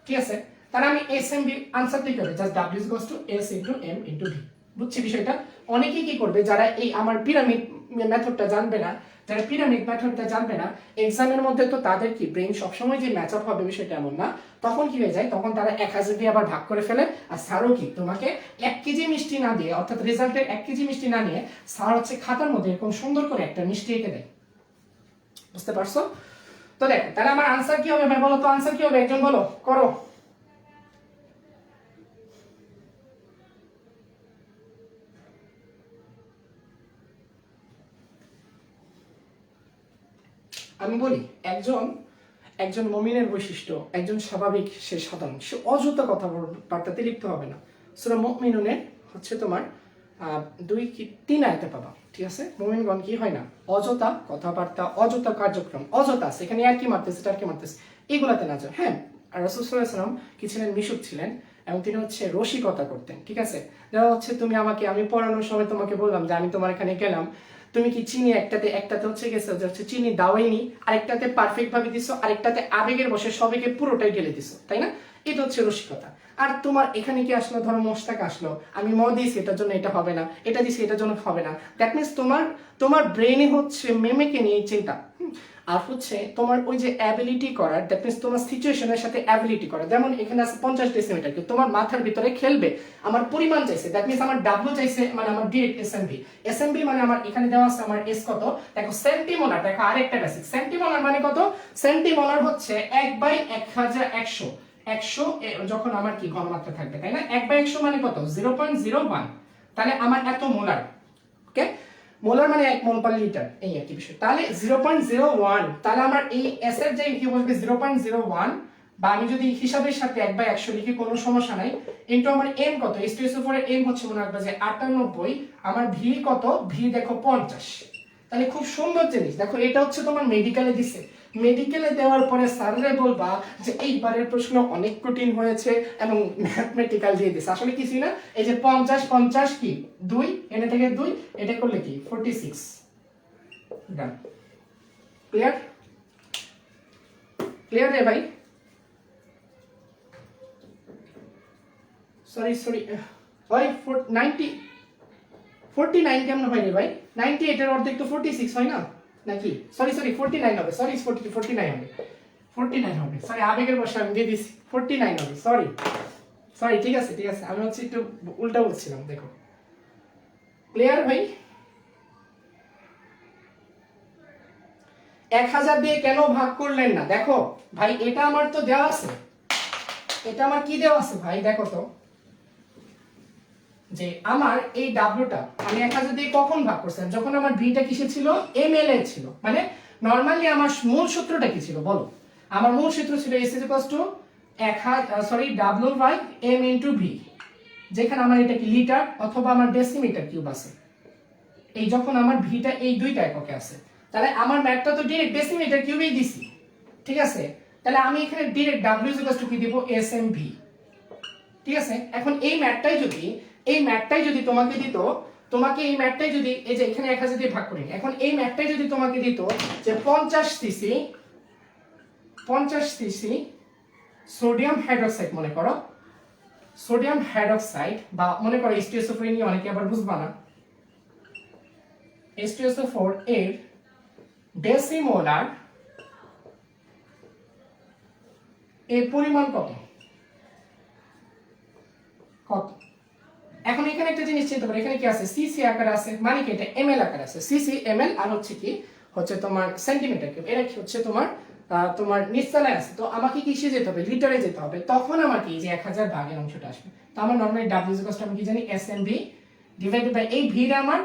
ঠিক আছে, তাহলে আমি SMV আনসার দিতে হবে just W equals to S into M into V। বুঝছি বিষয়টা? অনেকেই কি করবে যারা এই আমার পিরামিড মেথডটা জানবে না, যারা পিরামিড মেথডটা জানবে না, এক্সামের মধ্যে তো তাদের কি ব্রেন সবসময় যে ম্যাচ আপ হবে বিষয়টা এমন না, তখন কি হয়ে যায়, তখন তারা 1000 দিয়ে আবার ভাগ করে ফেলে। আর স্যারও কি তোমাকে 1 কেজি মিষ্টি না দিয়ে, অর্থাৎ রেজাল্টের 1 কেজি মিষ্টি না নিয়ে স্যার হচ্ছে খাতার মধ্যে এরকম সুন্দর করে একটা মিষ্টি এঁকে দেয়। বুঝতে পারছো? তো দেখো তাহলে আমার আনসার কি হবে ভাই বলো তো, আনসার কি হবে একজন বলো, করো। আমি বলি একজন মুমিনের বৈশিষ্ট্য, একজন স্বাভাবিক সে সাধারণ, সে অযথা কথাবার্তাতে লিপ্ত হবে না। সূরা মুমিনুনের হচ্ছে তোমার 2 কি 3 আয়াতে পাবা। ঠিক আছে, মুমিনগণ কি হয় না অযথা কথাবার্তা, অযথা কার্যক্রম, অযথা সেখানে আর কি মারতেছে টার কি মারতেছে এগুলাতে না যায়। হ্যাঁ, রাসূল সাল্লাল্লাহু আলাইহি ওয়াসাল্লাম কি ছিলেন, মিশুক ছিলেন, এবং তিনি হচ্ছে রসিকতা করতেন। ঠিক আছে, যেমন হচ্ছে তুমি আমাকে, আমি পড়ানোর সময় তোমাকে বললাম যে আমি তোমার এখানে গেলাম, তুমি কি চিনি একটাতে হচ্ছে গেছে যে হচ্ছে চিনি দাওয়াইনি, আরেকটাতে পারফেক্ট ভাবে দিছো, আরেকটাতে আবেগের বসে সবাইকে পুরোটাই ঢেলে দিছো, তাই না? এটা হচ্ছে রসিকতা। আর তোমার এখানে কি আসলো, ধরো মোশতাক আসলো, আমি ম দিয়েছি এটার জন্য এটা হবে না, এটা দিয়েছি এটার জন্য হবে না। দ্যাট মিনস তোমার ব্রেনে হচ্ছে মেমেকে নিয়ে চিন্তা। আর হচ্ছে তোমার ওই যে অ্যাবিলিটি করার, দ্যাট মিনস তোমার সিচুয়েশনের সাথে অ্যাবিলিটি করা। যেমন এখানে আছে 50 ডেসিমিটার, কি তোমার মাথার ভিতরে খেলবে, আমার পরিমাণ চাইছে, দ্যাট মিনস আমার ডাব্লু চাইছে, মানে আমার ডিরেক্ট এসএমভি। এসএমভি মানে আমার এখানে দেওয়া আছে আমার এস কত, দেখো সেন্টিমোলার, দেখো আরেকটা বেসিক, সেন্টিমোলার মানে কত, সেন্টিমোলার হচ্ছে 1/1100, 100 যখন আমার কি ঘনমাত্রা থাকবে, তাই না? 1/100 মানে কত, 0.01, তাহলে আমার এত মোলার। ওকে, মোলার মানে 1 মোল পার লিটার, এই একই বিষয়। তাহলে 0.01, তাহলে আমার এই এস এর যে কি বলবে 0.01, বা আমি যদি হিসাবের সাথে 1/100 লিখি কোনো সমস্যা নাই, ইনটু আমার এম কত, H2SO4 এর এম হচ্ছে মনে রাখবে যে 98, আমার ভি কত, ভি দেখো 50। তাহলে খুব সুন্দর জিনিস, দেখো এটা হচ্ছে তোমার মেডিকেলে দিছে, মেডিকেলে দেওয়ার পরে স্যাররে বলবা যে এইবারের প্রশ্ন অনেক কঠিন হয়েছে এবং ম্যাথমেটিক্যাল দিয়ে দিছে। আসলে কিছুই না, এই যে 50 50 কি 2, এনে থেকে 2 এটা করলে কি 46, ডান। ক্লিয়ার, ক্লিয়ার রে ভাই? সরি ভাই, 49 কেমন হয় রে ভাই? 98 এর অর্ধেক তো 46 হয় না নাকি? সরি 49 হবে, সরি 49 হবে, 49 হবে, সরি আবেগের বশে আমি দিয়ে দিছি, 49 হবে, সরি ঠিক আছে আমি হচ্ছে একটু উল্টা বলছিলাম। দেখো ক্লিয়ার ভাই? 1000 দিয়ে কেন ভাগ করলেন না? দেখো ভাই এটা আমার তো দেওয়া আছে, এটা আমার কি দেওয়া আছে ভাই, দেখো তো যে আমার এই ডাব্লুটা আমি 1000 দিয়ে কখন ভাগ করছিলাম, যখন আমার ভিটা কিসে ছিল, এমএল এ ছিল। মানে নরমালি আমার মূল সূত্রটা কি ছিল বলো? আমার মূল সূত্র ছিল S W by M into V, যেখানে আমার এটা কি লিটার অথবা আমার ডেসিমিটার কিউব আছে। এই যখন আমার ভিটা এই দুইটা এককে আছে, তাহলে আমার ম্যাথটা তো ডাইরেক্ট ডেসিমিটার কিউবেই দিছি, ঠিক আছে? তাহলে আমি এখানে ডাইরেক্ট W কি দিব, SMV, ঠিক আছে? এখন এই ম্যাথটাই যদি তোমাকে দিত, তোমাকে এই ম্যাথটাই যদি এই যে এখানে 1000 দিয়ে ভাগ করি, এখন এই ম্যাথটাই যদি তোমাকে দিত যে 50 সিসি সোডিয়াম হাইড্রোক্সাইড, মনে করো সোডিয়াম হাইড্রোক্সাইড, বা মনে করো H2SO4 নিয়ে অনেকে আবার বুঝবা না, H2SO4 এর ডেসিমোলার এর পরিমাণ কত, এখন এখানে একটা জিনিস চিন্তা করো, এখানে কি আছে, সিসি আকারে আছে, মানে কি এটা এমএল আকারে আছে, সিসি এমএল, আর হচ্ছে কি হচ্ছে তোমার সেন্টিমিটার কিউব, এটা কি হচ্ছে তোমার নিচতলায় আছে। তো আমাকে কিসে যেতে হবে, লিটারে যেতে হবে, তখন আমার কি যে 1000 ভাগের অংশটা আসবে। তো আমার নরমালি W আমি কি জানি, SMV ডিভাইডেড বাই এই ভি টা আমার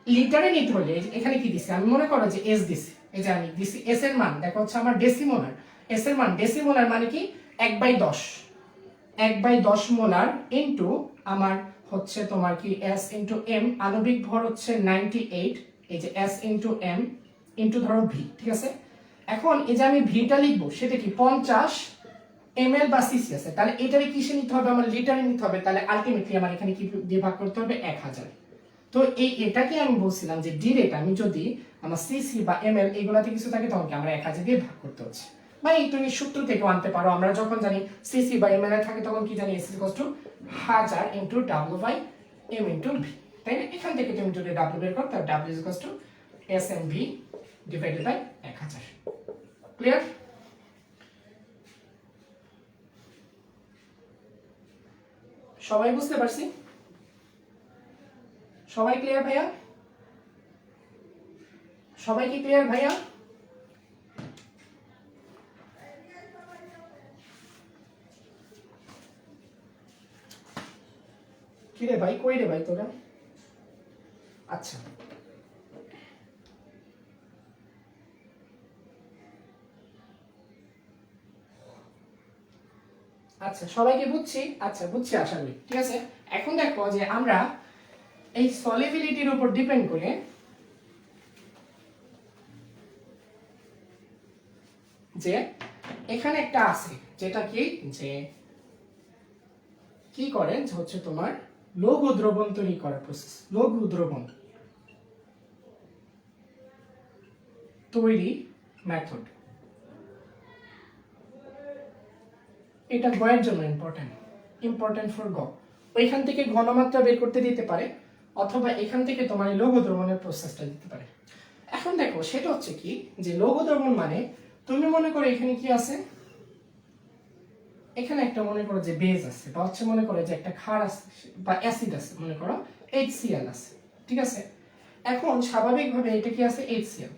লিটারে নিতে হলে এখানে কি দিছি, আমি মনে করো যে S দিছি, এই যে আমি দিছি S এর মান, দেখো হচ্ছে আমার ডেসিমোলার, S এর মান ডেসিমোলার মানে কি 1/10, 1/10 মোলার ইনটু আমার হচ্ছে তোমার কি S ইনটু M, আণবিক ভর হচ্ছে 98, এই যে S ইনটু M ইনটু ধরো V, ঠিক আছে? এখন এই যে আমি ভিটা লিখবো সেটা কি 50 ml বা সিসি আছে, তাহলে এটারে কিসে নিতে হবে, আমার লিটারে নিতে হবে, তাহলে আলটিমেটলি আমার এখানে কি দিয়ে ভাগ করতে হবে, 1000। তো এটাকে আমি বলছিলাম যে ডিরেক্ট আমি যদি আমার সিসি বা ml এগুলাতে কিছু থাকে তখন কি আমরা 1000 দিয়ে ভাগ করতে হচ্ছে। ভাই তুমি সূত্র থেকে আনতে পারো, আমরা যখন জানি সিসি বা ml থাকে তখন কি জানি S = 1000 into W by M into V, তাই না? এখান থেকে তুমি যদি W বের করো তাহলে W = SMV divided by 1000। Clear? সবাই বুঝতে পারছি? সবাই ক্লিয়ার ভাইয়া? সবাই কি ক্লিয়ার ভাইয়া? কি রে ভাই, কই রে ভাই তোরা? আচ্ছা আচ্ছা সবাইকে বুঝছি, আচ্ছা বুঝছি আশা করি, ঠিক আছে? এখন দেখো যে আমরা এই সলিবিলিটির উপর ডিপেন্ড করে যে এখানে একটা আছে যেটা কি যে কি করে যে হচ্ছে তোমার লঘু দ্রবণ তৈরি করার প্রসেস, লঘু দ্রবণ তৈরি মেথড, এটা গয়ের জন্য ইম্পর্টেন্ট। ইম্পর্টেন্ট ফর গ, ওইখান থেকে ঘনমাত্রা বের করতে দিতে পারে, অথবা এখান থেকে তোমার এই লৌহ দ্রবণের প্রসেসটা দিতে পারে। এখন দেখো সেটা হচ্ছে কি, যে লৌহ দ্রবণ মানে তুমি মনে করো এখানে কি আছে, এখানে একটা মনে করো যে বেজ আছে, বা হচ্ছে মনে করো যে একটা ক্ষার আছে বা অ্যাসিড আছে, মনে করো HCl আছে, ঠিক আছে। এখন স্বাভাবিকভাবে এটা কি আছে, HCl।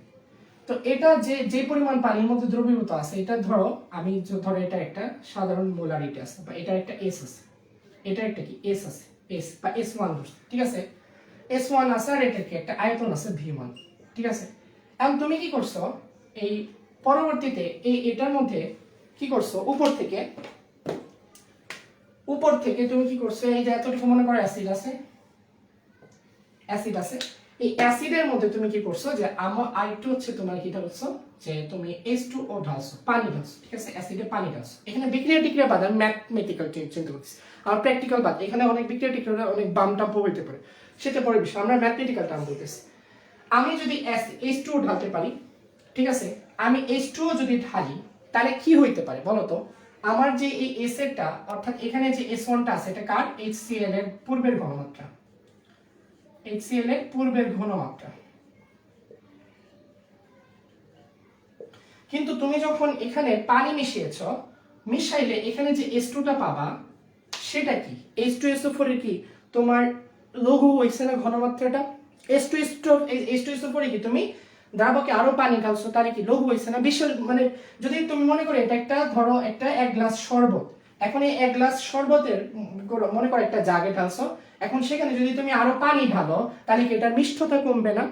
তো এটা যে যে পরিমাণ পানির মধ্যে দ্রবীভূত আছে, এটা ধরো আমি ধরো এটা একটা সাধারণ মোলারিটি আছে, বা এটা একটা S আছে, এটা একটা কি S আছে, S বা S1 ধরছি, ঠিক আছে। S1 আছে, আর এটা কি একটা আয়তন আছে V1, ঠিক আছে। এখন তুমি কি করছো, এই পরবর্তীতে এটার মধ্যে কি করছো, উপর থেকে তুমি কি করছো, এই যে এতটুকু মনে করো অ্যাসিড আছে, এই অ্যাসিডের মধ্যে তুমি কি করছো, যে আমার আরেকটু হচ্ছে তোমার কি ঢালছো, যে তুমি H2O ঢালছো, পানি ঢালছো, ঠিক আছে, অ্যাসিডে পানি ঢালছো। এখানে বিক্রিয়া টিক্রিয়া বাদ, আমি ম্যাথমেটিক্যাল চিন্তা করছি, আর প্র্যাকটিক্যাল বাদ, এখানে অনেক বিক্রিয়া টিক্রিয়া অনেক বাম টাম হইতে পারে, সেটা পরে বিষয়, আমরা ম্যাথমেটিক্যাল টার্ম বলতেছি। আমি যদি H2O ঢালতে পারি, ঠিক আছে, আমি H2O যদি ঢালি, তাহলে কি হইতে পারে বলো তো, আমার যে এই S এরটা, অর্থাৎ এখানে যে S1 টা আছে, এটা কার, HCl এর পূর্বের ঘনমাত্রা, HCl এর পূর্বের ঘনমাত্রা। কিন্তু তুমি যখন এখানে পানি মিশাইলে এখানে যে H2 টা পাবা, সেটা কি, H2SO4 এর কি তোমার লঘু হইছে না ঘনমাত্রাটা, H2SO4 কি তুমি দ্রাবকে আরো পানি ঢালছো, তাহলে কি লঘু হইছে না, বিশাল মানে যদি তুমি মনে করো এটা একটা ধরো একটা 1 গ্লাস শরবত, এখন এই 1 গ্লাস শরবতের মনে করো একটা জাগে ঢালছো, এখন সেখানে যদি তুমি আরো পানি ঢালো, তাহলে কি এটার মিষ্টতা কমবে না,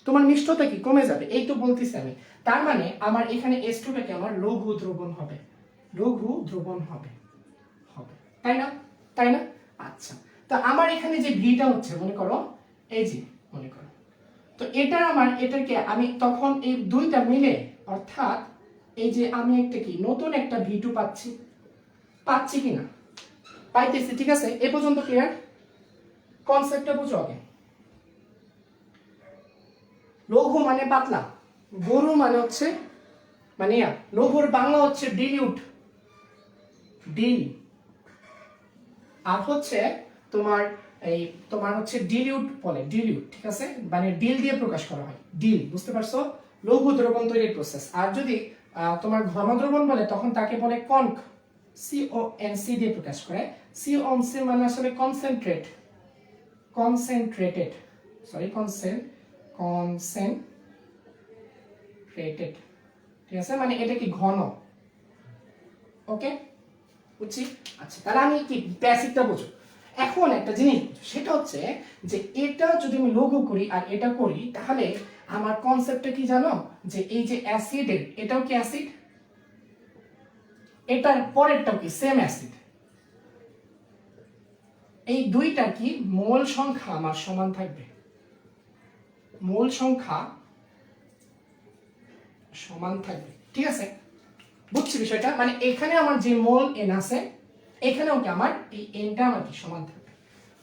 তোমার মিষ্টতা কি কমে যাবে, এই তো বলতেছি আমি। তার মানে আমার এখানে H2 টাকে আমার লঘু দ্রবণ হবে, হবে, তাই না। আচ্ছা, তো আমার এখানে যে ভিটা হচ্ছে মনে করো, এই যে মনে করো, তো এটাকে আমি তখন এই দুইটা মিলে, অর্থাৎ এই যে আমি একটা কি নতুন একটা V2 পাচ্ছি কিনা, পাইতেছি, ঠিক আছে। এ পর্যন্ত ক্লিয়ার, কনসেপ্টটা বুঝো আগে। লঘু মানে পাতলা, গরু মানে হচ্ছে মানে লঘুর বাংলা হচ্ছে ডিলিউট, আর হচ্ছে তোমার হচ্ছে ডিলিউট বলে, ডিলিউট, ঠিক আছে, মানে ডিল দিয়ে প্রকাশ করা হয়, ডিল, বুঝতে পারছো, লঘু দ্রবণ তৈরির প্রসেস। আর যদি তোমার ঘন দ্রবণ বলে, তখন তাকে বলে কনক, CONC দিয়ে প্রকাশ করে। CONC মানে আসলে কনসেন্ট্রেটেড, ঠিক আছে, মানে এটা কি ঘন, ওকে, বুঝছি। আচ্ছা, তাহলে আমি কি বেসিকটা বুঝো। এখন একটা জিনিস বুঝো, সেটা হচ্ছে যে এটা যদি আমি লঘু করি আর এটা করি, তাহলে আমার কনসেপ্টটা কি জানো, যে এই যে অ্যাসিডের, এটাও কি অ্যাসিড, এটার পরেরটাও কি সেম অ্যাসিড, এই দুইটা কি মোল সংখ্যা আমার সমান থাকবে, ঠিক আছে, বুঝছি বিষয়টা। মানে এখানে আমার যে মোল n আছে, এখানেও কি আমার এই nটা আমার কি সমান থাকবে।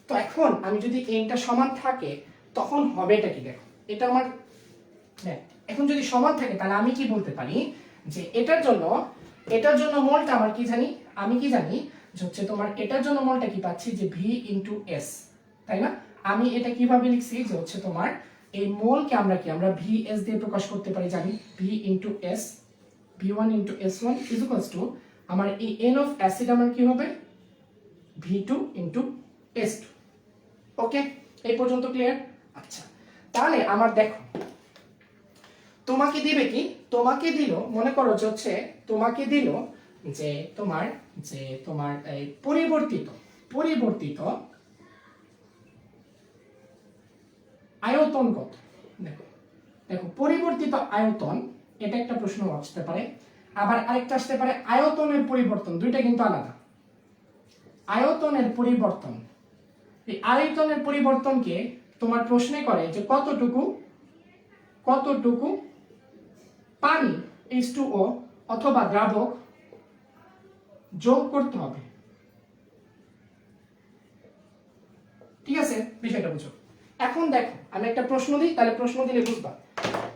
তো এখন আমি যদি nটা সমান থাকে, তখন হবে এটা কি, দেখো এটা আমার, এখন যদি সমান থাকে, তাহলে আমি কি বলতে পারি, যে এটার জন্য মোলটা আমার কি জানি, আমি কি জানি যে হচ্ছে তোমার এটার জন্য মোলটা কি পাচ্ছি, যে V × S, তাই না। আমি এটা কিভাবে লিখছি, যে হচ্ছে তোমার এই মোলকে আমরা VS দিয়ে প্রকাশ করতে পারি, জানি V × S, V1 × S1 is equals to আমার এই n অফ অ্যাসিড আমার কি হবে, V2 × S2, ওকে, এই পর্যন্ত ক্লিয়ার। আচ্ছা, তাহলে আমার দেখো, তোমাকে দিবে কি, তোমাকে দিল, মনে করো যে হচ্ছে তোমাকে দিল যে তোমার এই পরিবর্তিত আয়তন কত, দেখো পরিবর্তিত আয়তন, এটা একটা প্রশ্ন আসতে পারে। আবার আরেকটা আসতে পারে আয়তনের পরিবর্তন, দুইটা কিন্তু আলাদা। আয়তনের পরিবর্তন, এই আয়তনের পরিবর্তনকে তোমার প্রশ্নে করে যে কতটুকু পানি H2O অথবা দ্রাবক যোগ করতে হবে, ঠিক আছে, বিষয়টা বুঝো। এখন দেখো আমি একটা প্রশ্ন দিই, তাহলে প্রশ্ন দিলে বুঝবা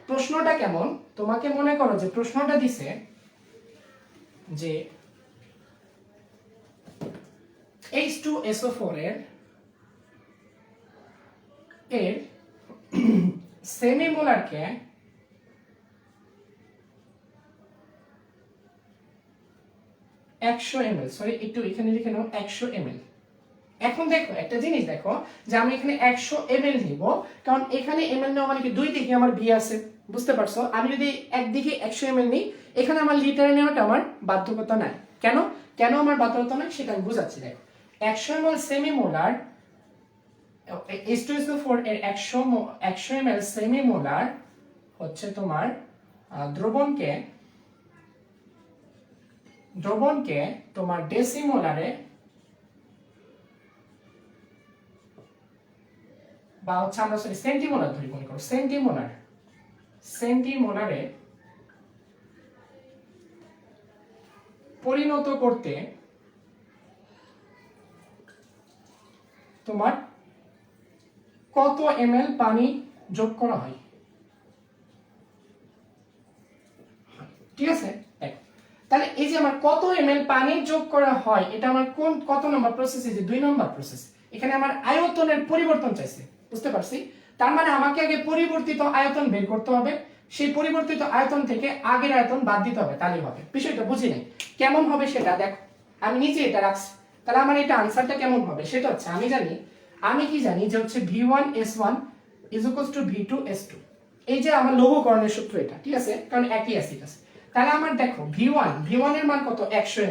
প্রশ্নটা কেমন। তোমাকে মনে করো যে প্রশ্নটা দিছে যে H2SO4 এর সেমিমোলারকে 100 ml, সরি একটু এখানে লিখে নাও 100 ml। এখন দেখো একটা জিনিস দেখো যে আমি এখানে 100 ml নিব, কারণ এখানে ml নেওয়া মানে কি দুই দিকে আমার ভি আছে, বুঝতে পারছো? আমি যদি একদিকে 100 ml নিই, এখানে আমার লিটারে নেওয়াটা আমার বাধ্যকতা নাই। কেন কেন আমার বাধ্যকতা নাই সেটা আমি বুঝাচ্ছি। দেখো 100 ml সেমিমোলার H2SO4 এর 100 ml সেমিমোলার হচ্ছে তোমার দ্রবণকে তোমার ডেসিমোলারে বা হচ্ছে আমরা সরি সেন্টিমোলার ধরি, মনে করো সেন্টিমোলারে পরিণত করতে তোমার কত ml পানি যোগ করা হয়? ঠিক আছে, তাহলে এই যে আমার কত ml পানি যোগ করা হয়, এটা আমার কত নম্বর প্রসেস? এই যে 2 নম্বর প্রসেস। এখানে আমার আয়তনের পরিবর্তন চাইছে, বুঝতে পারছি? তার মানে আমাকে আগে পরিবর্তিত আয়তন বের করতে হবে, সেই পরিবর্তিত আয়তন থেকে আগের আয়তন বাদ দিতে হবে, তাহলে হবে। বিষয়টা বুঝি নাই কেমন হবে সেটা দেখো, আমি নিচে এটা রাখছি। তাহলে আমার এটা আনসারটা কেমন হবে সেটা হচ্ছে, আমি কি জানি যে হচ্ছে V1S1 = V2S2। এই যে আমার লঘুকরণের সূত্র এটা, ঠিক আছে, কারণ একই অ্যাসিড আছে। তাহলে আমার দেখো V1 এর মান কত? 100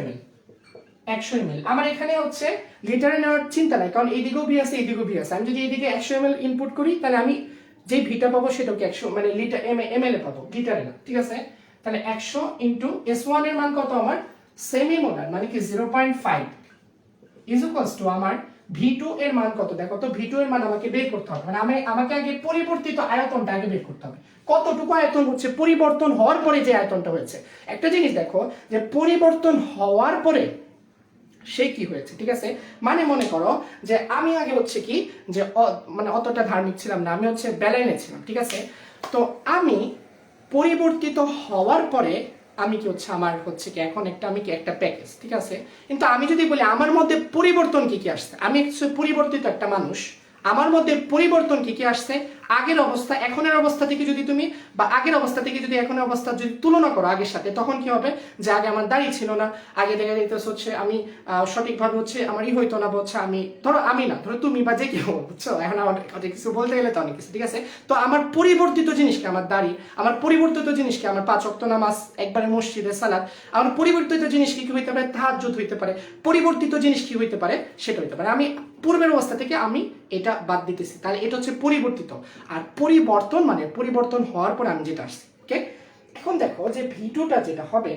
ml। আমার এখানে হচ্ছে লিটারে নেওয়ার চিন্তা নাই, কারণ এইদিকেও ভি আছে এইদিকেও ভি আছে। আমি যদি এইদিকে 100 ml ইনপুট করি, তাহলে আমি যে ভিটা পাবো সেটাকে 100 মানে লিটার ml এ পাবো, লিটারে না, ঠিক আছে? তাহলে 100 ইনটু S1 এর মান কত আমার? সেমিমোলার মানে কি 0.5 ইকুয়ালস টু আমার V2 এর মান কত? দেখো তো V2 এর মান আমাকে বের করতে হবে, মানে আমাকে আগে পরিবর্তিত আয়তনটা আগে বের করতে হবে। কতটুকু আয়তন হচ্ছে পরিবর্তন হওয়ার পরে যে আয়তনটা হয়েছে। একটা জিনিস দেখো যে পরিবর্তন হওয়ার পরে সে কি হয়েছে, ঠিক আছে? মানে মনে করো যে আমি আগে হচ্ছে কি যে মানে অতটা ধার্মিক ছিলাম না, আমি হচ্ছে বেলাইনে ছিলাম, ঠিক আছে? তো আমি পরিবর্তিত হওয়ার পরে আমি কি হচ্ছে আমার হচ্ছে কি এখন একটা প্যাকেজ, ঠিক আছে? কিন্তু আমি যদি বলি আমার মধ্যে পরিবর্তন কি আসছে, আমি পরিবর্তিত একটা মানুষ, আমার মধ্যে পরিবর্তন কি আসছে, আগের অবস্থা এখনের অবস্থা থেকে যদি তুমি বা আগের অবস্থা থেকে যদি এখনের অবস্থা যদি তুলনা করো আগের সাথে, তখন কি হবে যে আগে আমার দাড়ি ছিল না, আগে দেখা যেতেছে হচ্ছে আমি সঠিকভাবে হচ্ছে আমার হইতো না, হচ্ছে আমি ধরো আমি না ধরো তুমি বা যে কেউ, বুঝছো? এখন আমার কিছু বলতে গেলে তো অনেক কিছু, ঠিক আছে? তো আমার পরিবর্তিত জিনিসকে আমার দাড়ি, আমার পরিবর্তিত জিনিসকে আমার 5 ওয়াক্ত নামাজ, একবারে মসজিদে সালাত, আমার পরিবর্তিত জিনিস কি হইতে পারে? তাহাজ্জুদ হইতে পারে। পরিবর্তিত জিনিস কি হইতে পারে? সেটা হইতে পারে আমি পূর্বের অবস্থা থেকে আমি এটা বাদ দিতেছি, তাহলে এটা হচ্ছে পরিবর্তিত। আর পরিবর্তন মানে পরিবর্তন হওয়ার পর আমি যেটা আসছি, ওকে? এখন দেখো যে V2টা যেটা হবে,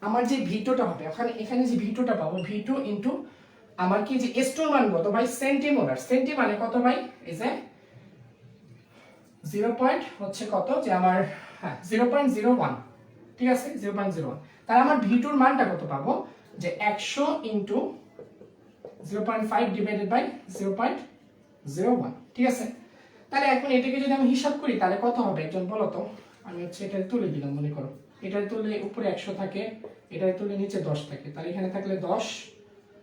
আমার যে V2টা হবে এখানে যে V2টা পাবো, V2 ইনটু আমার কি যে S2 এর মান কত ভাই? সেন্টিমোলার। সেন্টি মানে কত ভাই? এই যে 0 পয়েন্ট হচ্ছে কত যে আমার 0.01, ঠিক আছে? 0.01। তাহলে আমার V2 এর মানটা কত পাবো? যে 100 ইনটু 0.5 ডিভাইডেড বাই 0.01, ঠিক আছে? তাহলে এখন এটাকে যদি আমি হিসাব করি তাহলে কত হবে একজন বলো তো? আমি হচ্ছে এটা তুলে দিলাম, মনে করো এটার তুলে উপরে 100 থাকে, এটার তুলে নিচে 10 থাকে, তাহলে এখানে থাকলে 10,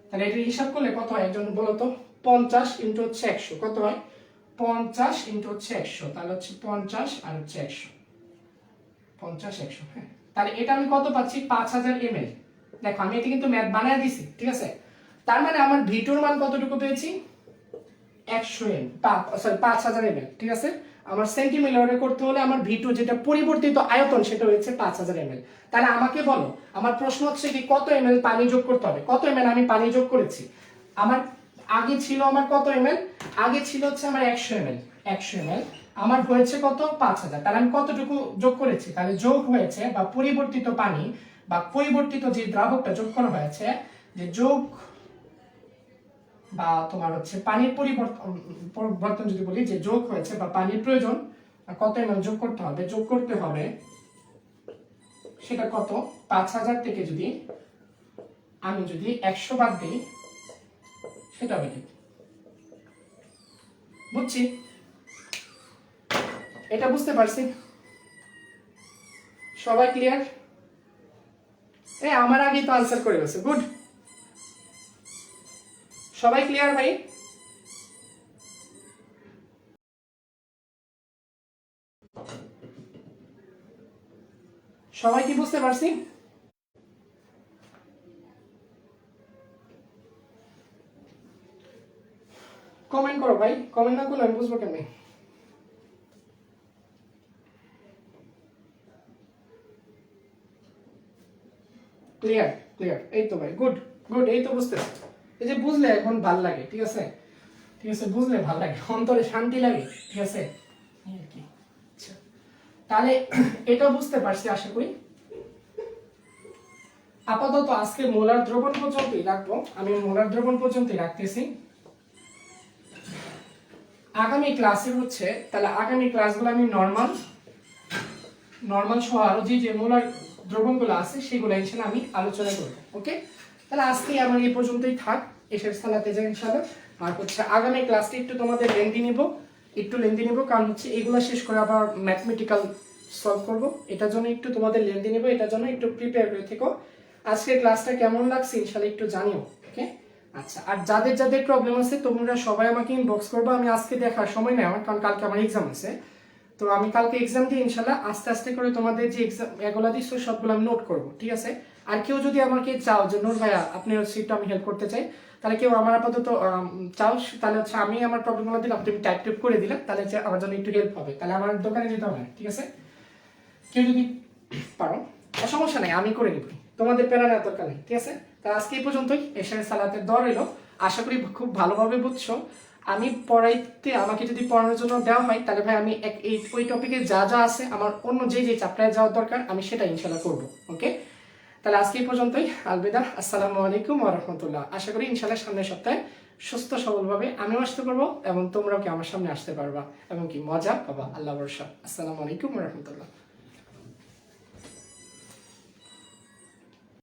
তাহলে এটা হিসাব করলে কত হয় একজন বলো তো? 50 ইনটু হচ্ছে 100 কত হয়? 50 ইনটু হচ্ছে 100, তাহলে হচ্ছে 50 আর হচ্ছে 100, 50 100, হ্যাঁ। তাহলে এটা আমি কত পাচ্ছি? 5000 ml। দেখো আমি এটা কিন্তু ম্যাথ বানায় দিছি, ঠিক আছে? তার মানে আমার V2 এর মান কতটুকু পেয়েছি? 100 ml, সরি 5000 ml, ঠিক আছে? আমার সেন্টিমিটারে করতে হলে আমার V2 যেটা পরিবর্তিত আয়তন সেটা হচ্ছে 5000 ml। তাহলে আমাকে বলো, আমার প্রশ্ন হচ্ছে কি কত ml পানি যোগ করতে হবে? কত ml আমি পানি যোগ করেছি? আমার আগে ছিল আমার কত ml? আগে ছিল হচ্ছে আমার 100 ml। 100 ml আমার হয়েছে কত? 5000। তাহলে আমি কতটুকু যোগ করেছি? তাহলে যোগ হয়েছে বা পরিবর্তিত পানি বা পরিবর্তিত যে দ্রাবকটা যোগ করা হয়েছে, যে যোগ বা তোমার হচ্ছে পানির পরিবর্তন যদি বলি যে যোগ হয়েছে বা পানির প্রয়োজন কত ml যোগ করতে হবে? যোগ করতে হবে সেটা কত? 5000 থেকে যদি আমি যদি 100 বাদ দিই সেটা হবে কি? বুঝছি, এটা বুঝতে পারছি, সবাই ক্লিয়ার? আমার আগেই তো আনসার করে গেছে, গুড। সবাই ক্লিয়ার ভাই? সবাই কি বুঝতে পারছি? কমেন্ট করো ভাই, কমেন্ট না করলে আমি বুঝবো কেমনে? ক্লিয়ার ক্লিয়ার, এই তো ভাই, গুড গুড, এই তো বুঝতে, এই যে বুঝলে এখন ভাল লাগে, ঠিক আছে, ঠিক আছে, বুঝলে ভাল লাগে, অন্তরে শান্তি লাগে, ঠিক আছে, এই আর কি। আচ্ছা, তাহলে এটা বুঝতে পারছি আশা করি। আপাতত আজকে মোলার দ্রবণ পর্যন্তই রাখবো, আমি মোলার দ্রবণ পর্যন্তই রাখতেছি। আগামী ক্লাসে হচ্ছে, তাহলে আগামী ক্লাসগুলো আমি নর্মাল সহ আরো যে মোলার দ্রবণগুলো আছে সেগুলো ইনশাআল্লাহ আমি আলোচনা করব। ওকে, তাহলে আজকে আমার এই পর্যন্তই থাক, এসের সালাতে যাই ইনশাআল্লাহ। আর হচ্ছে আগামী ক্লাসটি একটু তোমাদের লেন্দি নিব, কারণ হচ্ছে এগুলো শেষ করে আবার ম্যাথমেটিক্যাল সলভ করব, এটার জন্য একটু তোমাদের লেন্দি নিব, এটার জন্য একটু প্রিপেয়ার করে থেকো। আজকের ক্লাসটা কেমন লাগছে ইনশাআল্লাহ একটু জানিও। ওকে, আচ্ছা, আর যাদের যাদের প্রবলেম আছে তোমরা সবাই আমাকে ইনবক্স করবে, আমি আজকে দেখার সময় নেই আমার, কারণ কালকে আমার এক্সাম আছে। তো আমি কালকে এক্সাম দিয়ে ইনশাআল্লাহ আস্তে আস্তে করে তোমাদের যে এক্সাম এগুলো দিচ্ছ সবগুলো আমি নোট করব, ঠিক আছে। আর কেউ যদি আমাকে চাও যে নূর ভাইয়া আপনি হচ্ছে একটু আমি হেল্প করতে চাই, তাহলে কেউ আমার আপাতত চাও, তাহলে হচ্ছে আমি আমার প্রবলেমগুলো দিলাম, তুমি টাইপ করে দিলাম, তাহলে আমার জন্য একটু হেল্প হবে, তাহলে আমার দোকানে যেতে হবে না, ঠিক আছে। কেউ যদি পারো সমস্যা নেই, আমি করে নিব, তোমাদের প্যারা নেওয়ার দরকার নেই, ঠিক আছে। তা আজকে এই পর্যন্তই, এশারের সালাতের দর এলো, আশা করি খুব ভালোভাবে বুঝছো। আমি পড়াইতে, আমাকে যদি পড়ানোর জন্য দেওয়া হয় তাহলে ভাই আমি ওই টপিকে যা যা আছে আমার অন্য যে চ্যাপ্টারে যাওয়ার দরকার আমি সেটা ইনশাল্লাহ করবো। ওকে, তাহলে আজকে এই পর্যন্তই, আলবিদা, আসসালামু আলাইকুম ওয়া রাহমাতুল্লাহ। আশা করি ইনশাল্লাহ সামনের সপ্তাহে সুস্থ সবলভাবে আমিও আসতে পারবো এবং তোমরাও কি আমার সামনে আসতে পারবা এবং কি মজা পাবা, আল্লাহ ভরসা। আসসালামু আলাইকুম ওয়া রাহমাতুল্লাহ।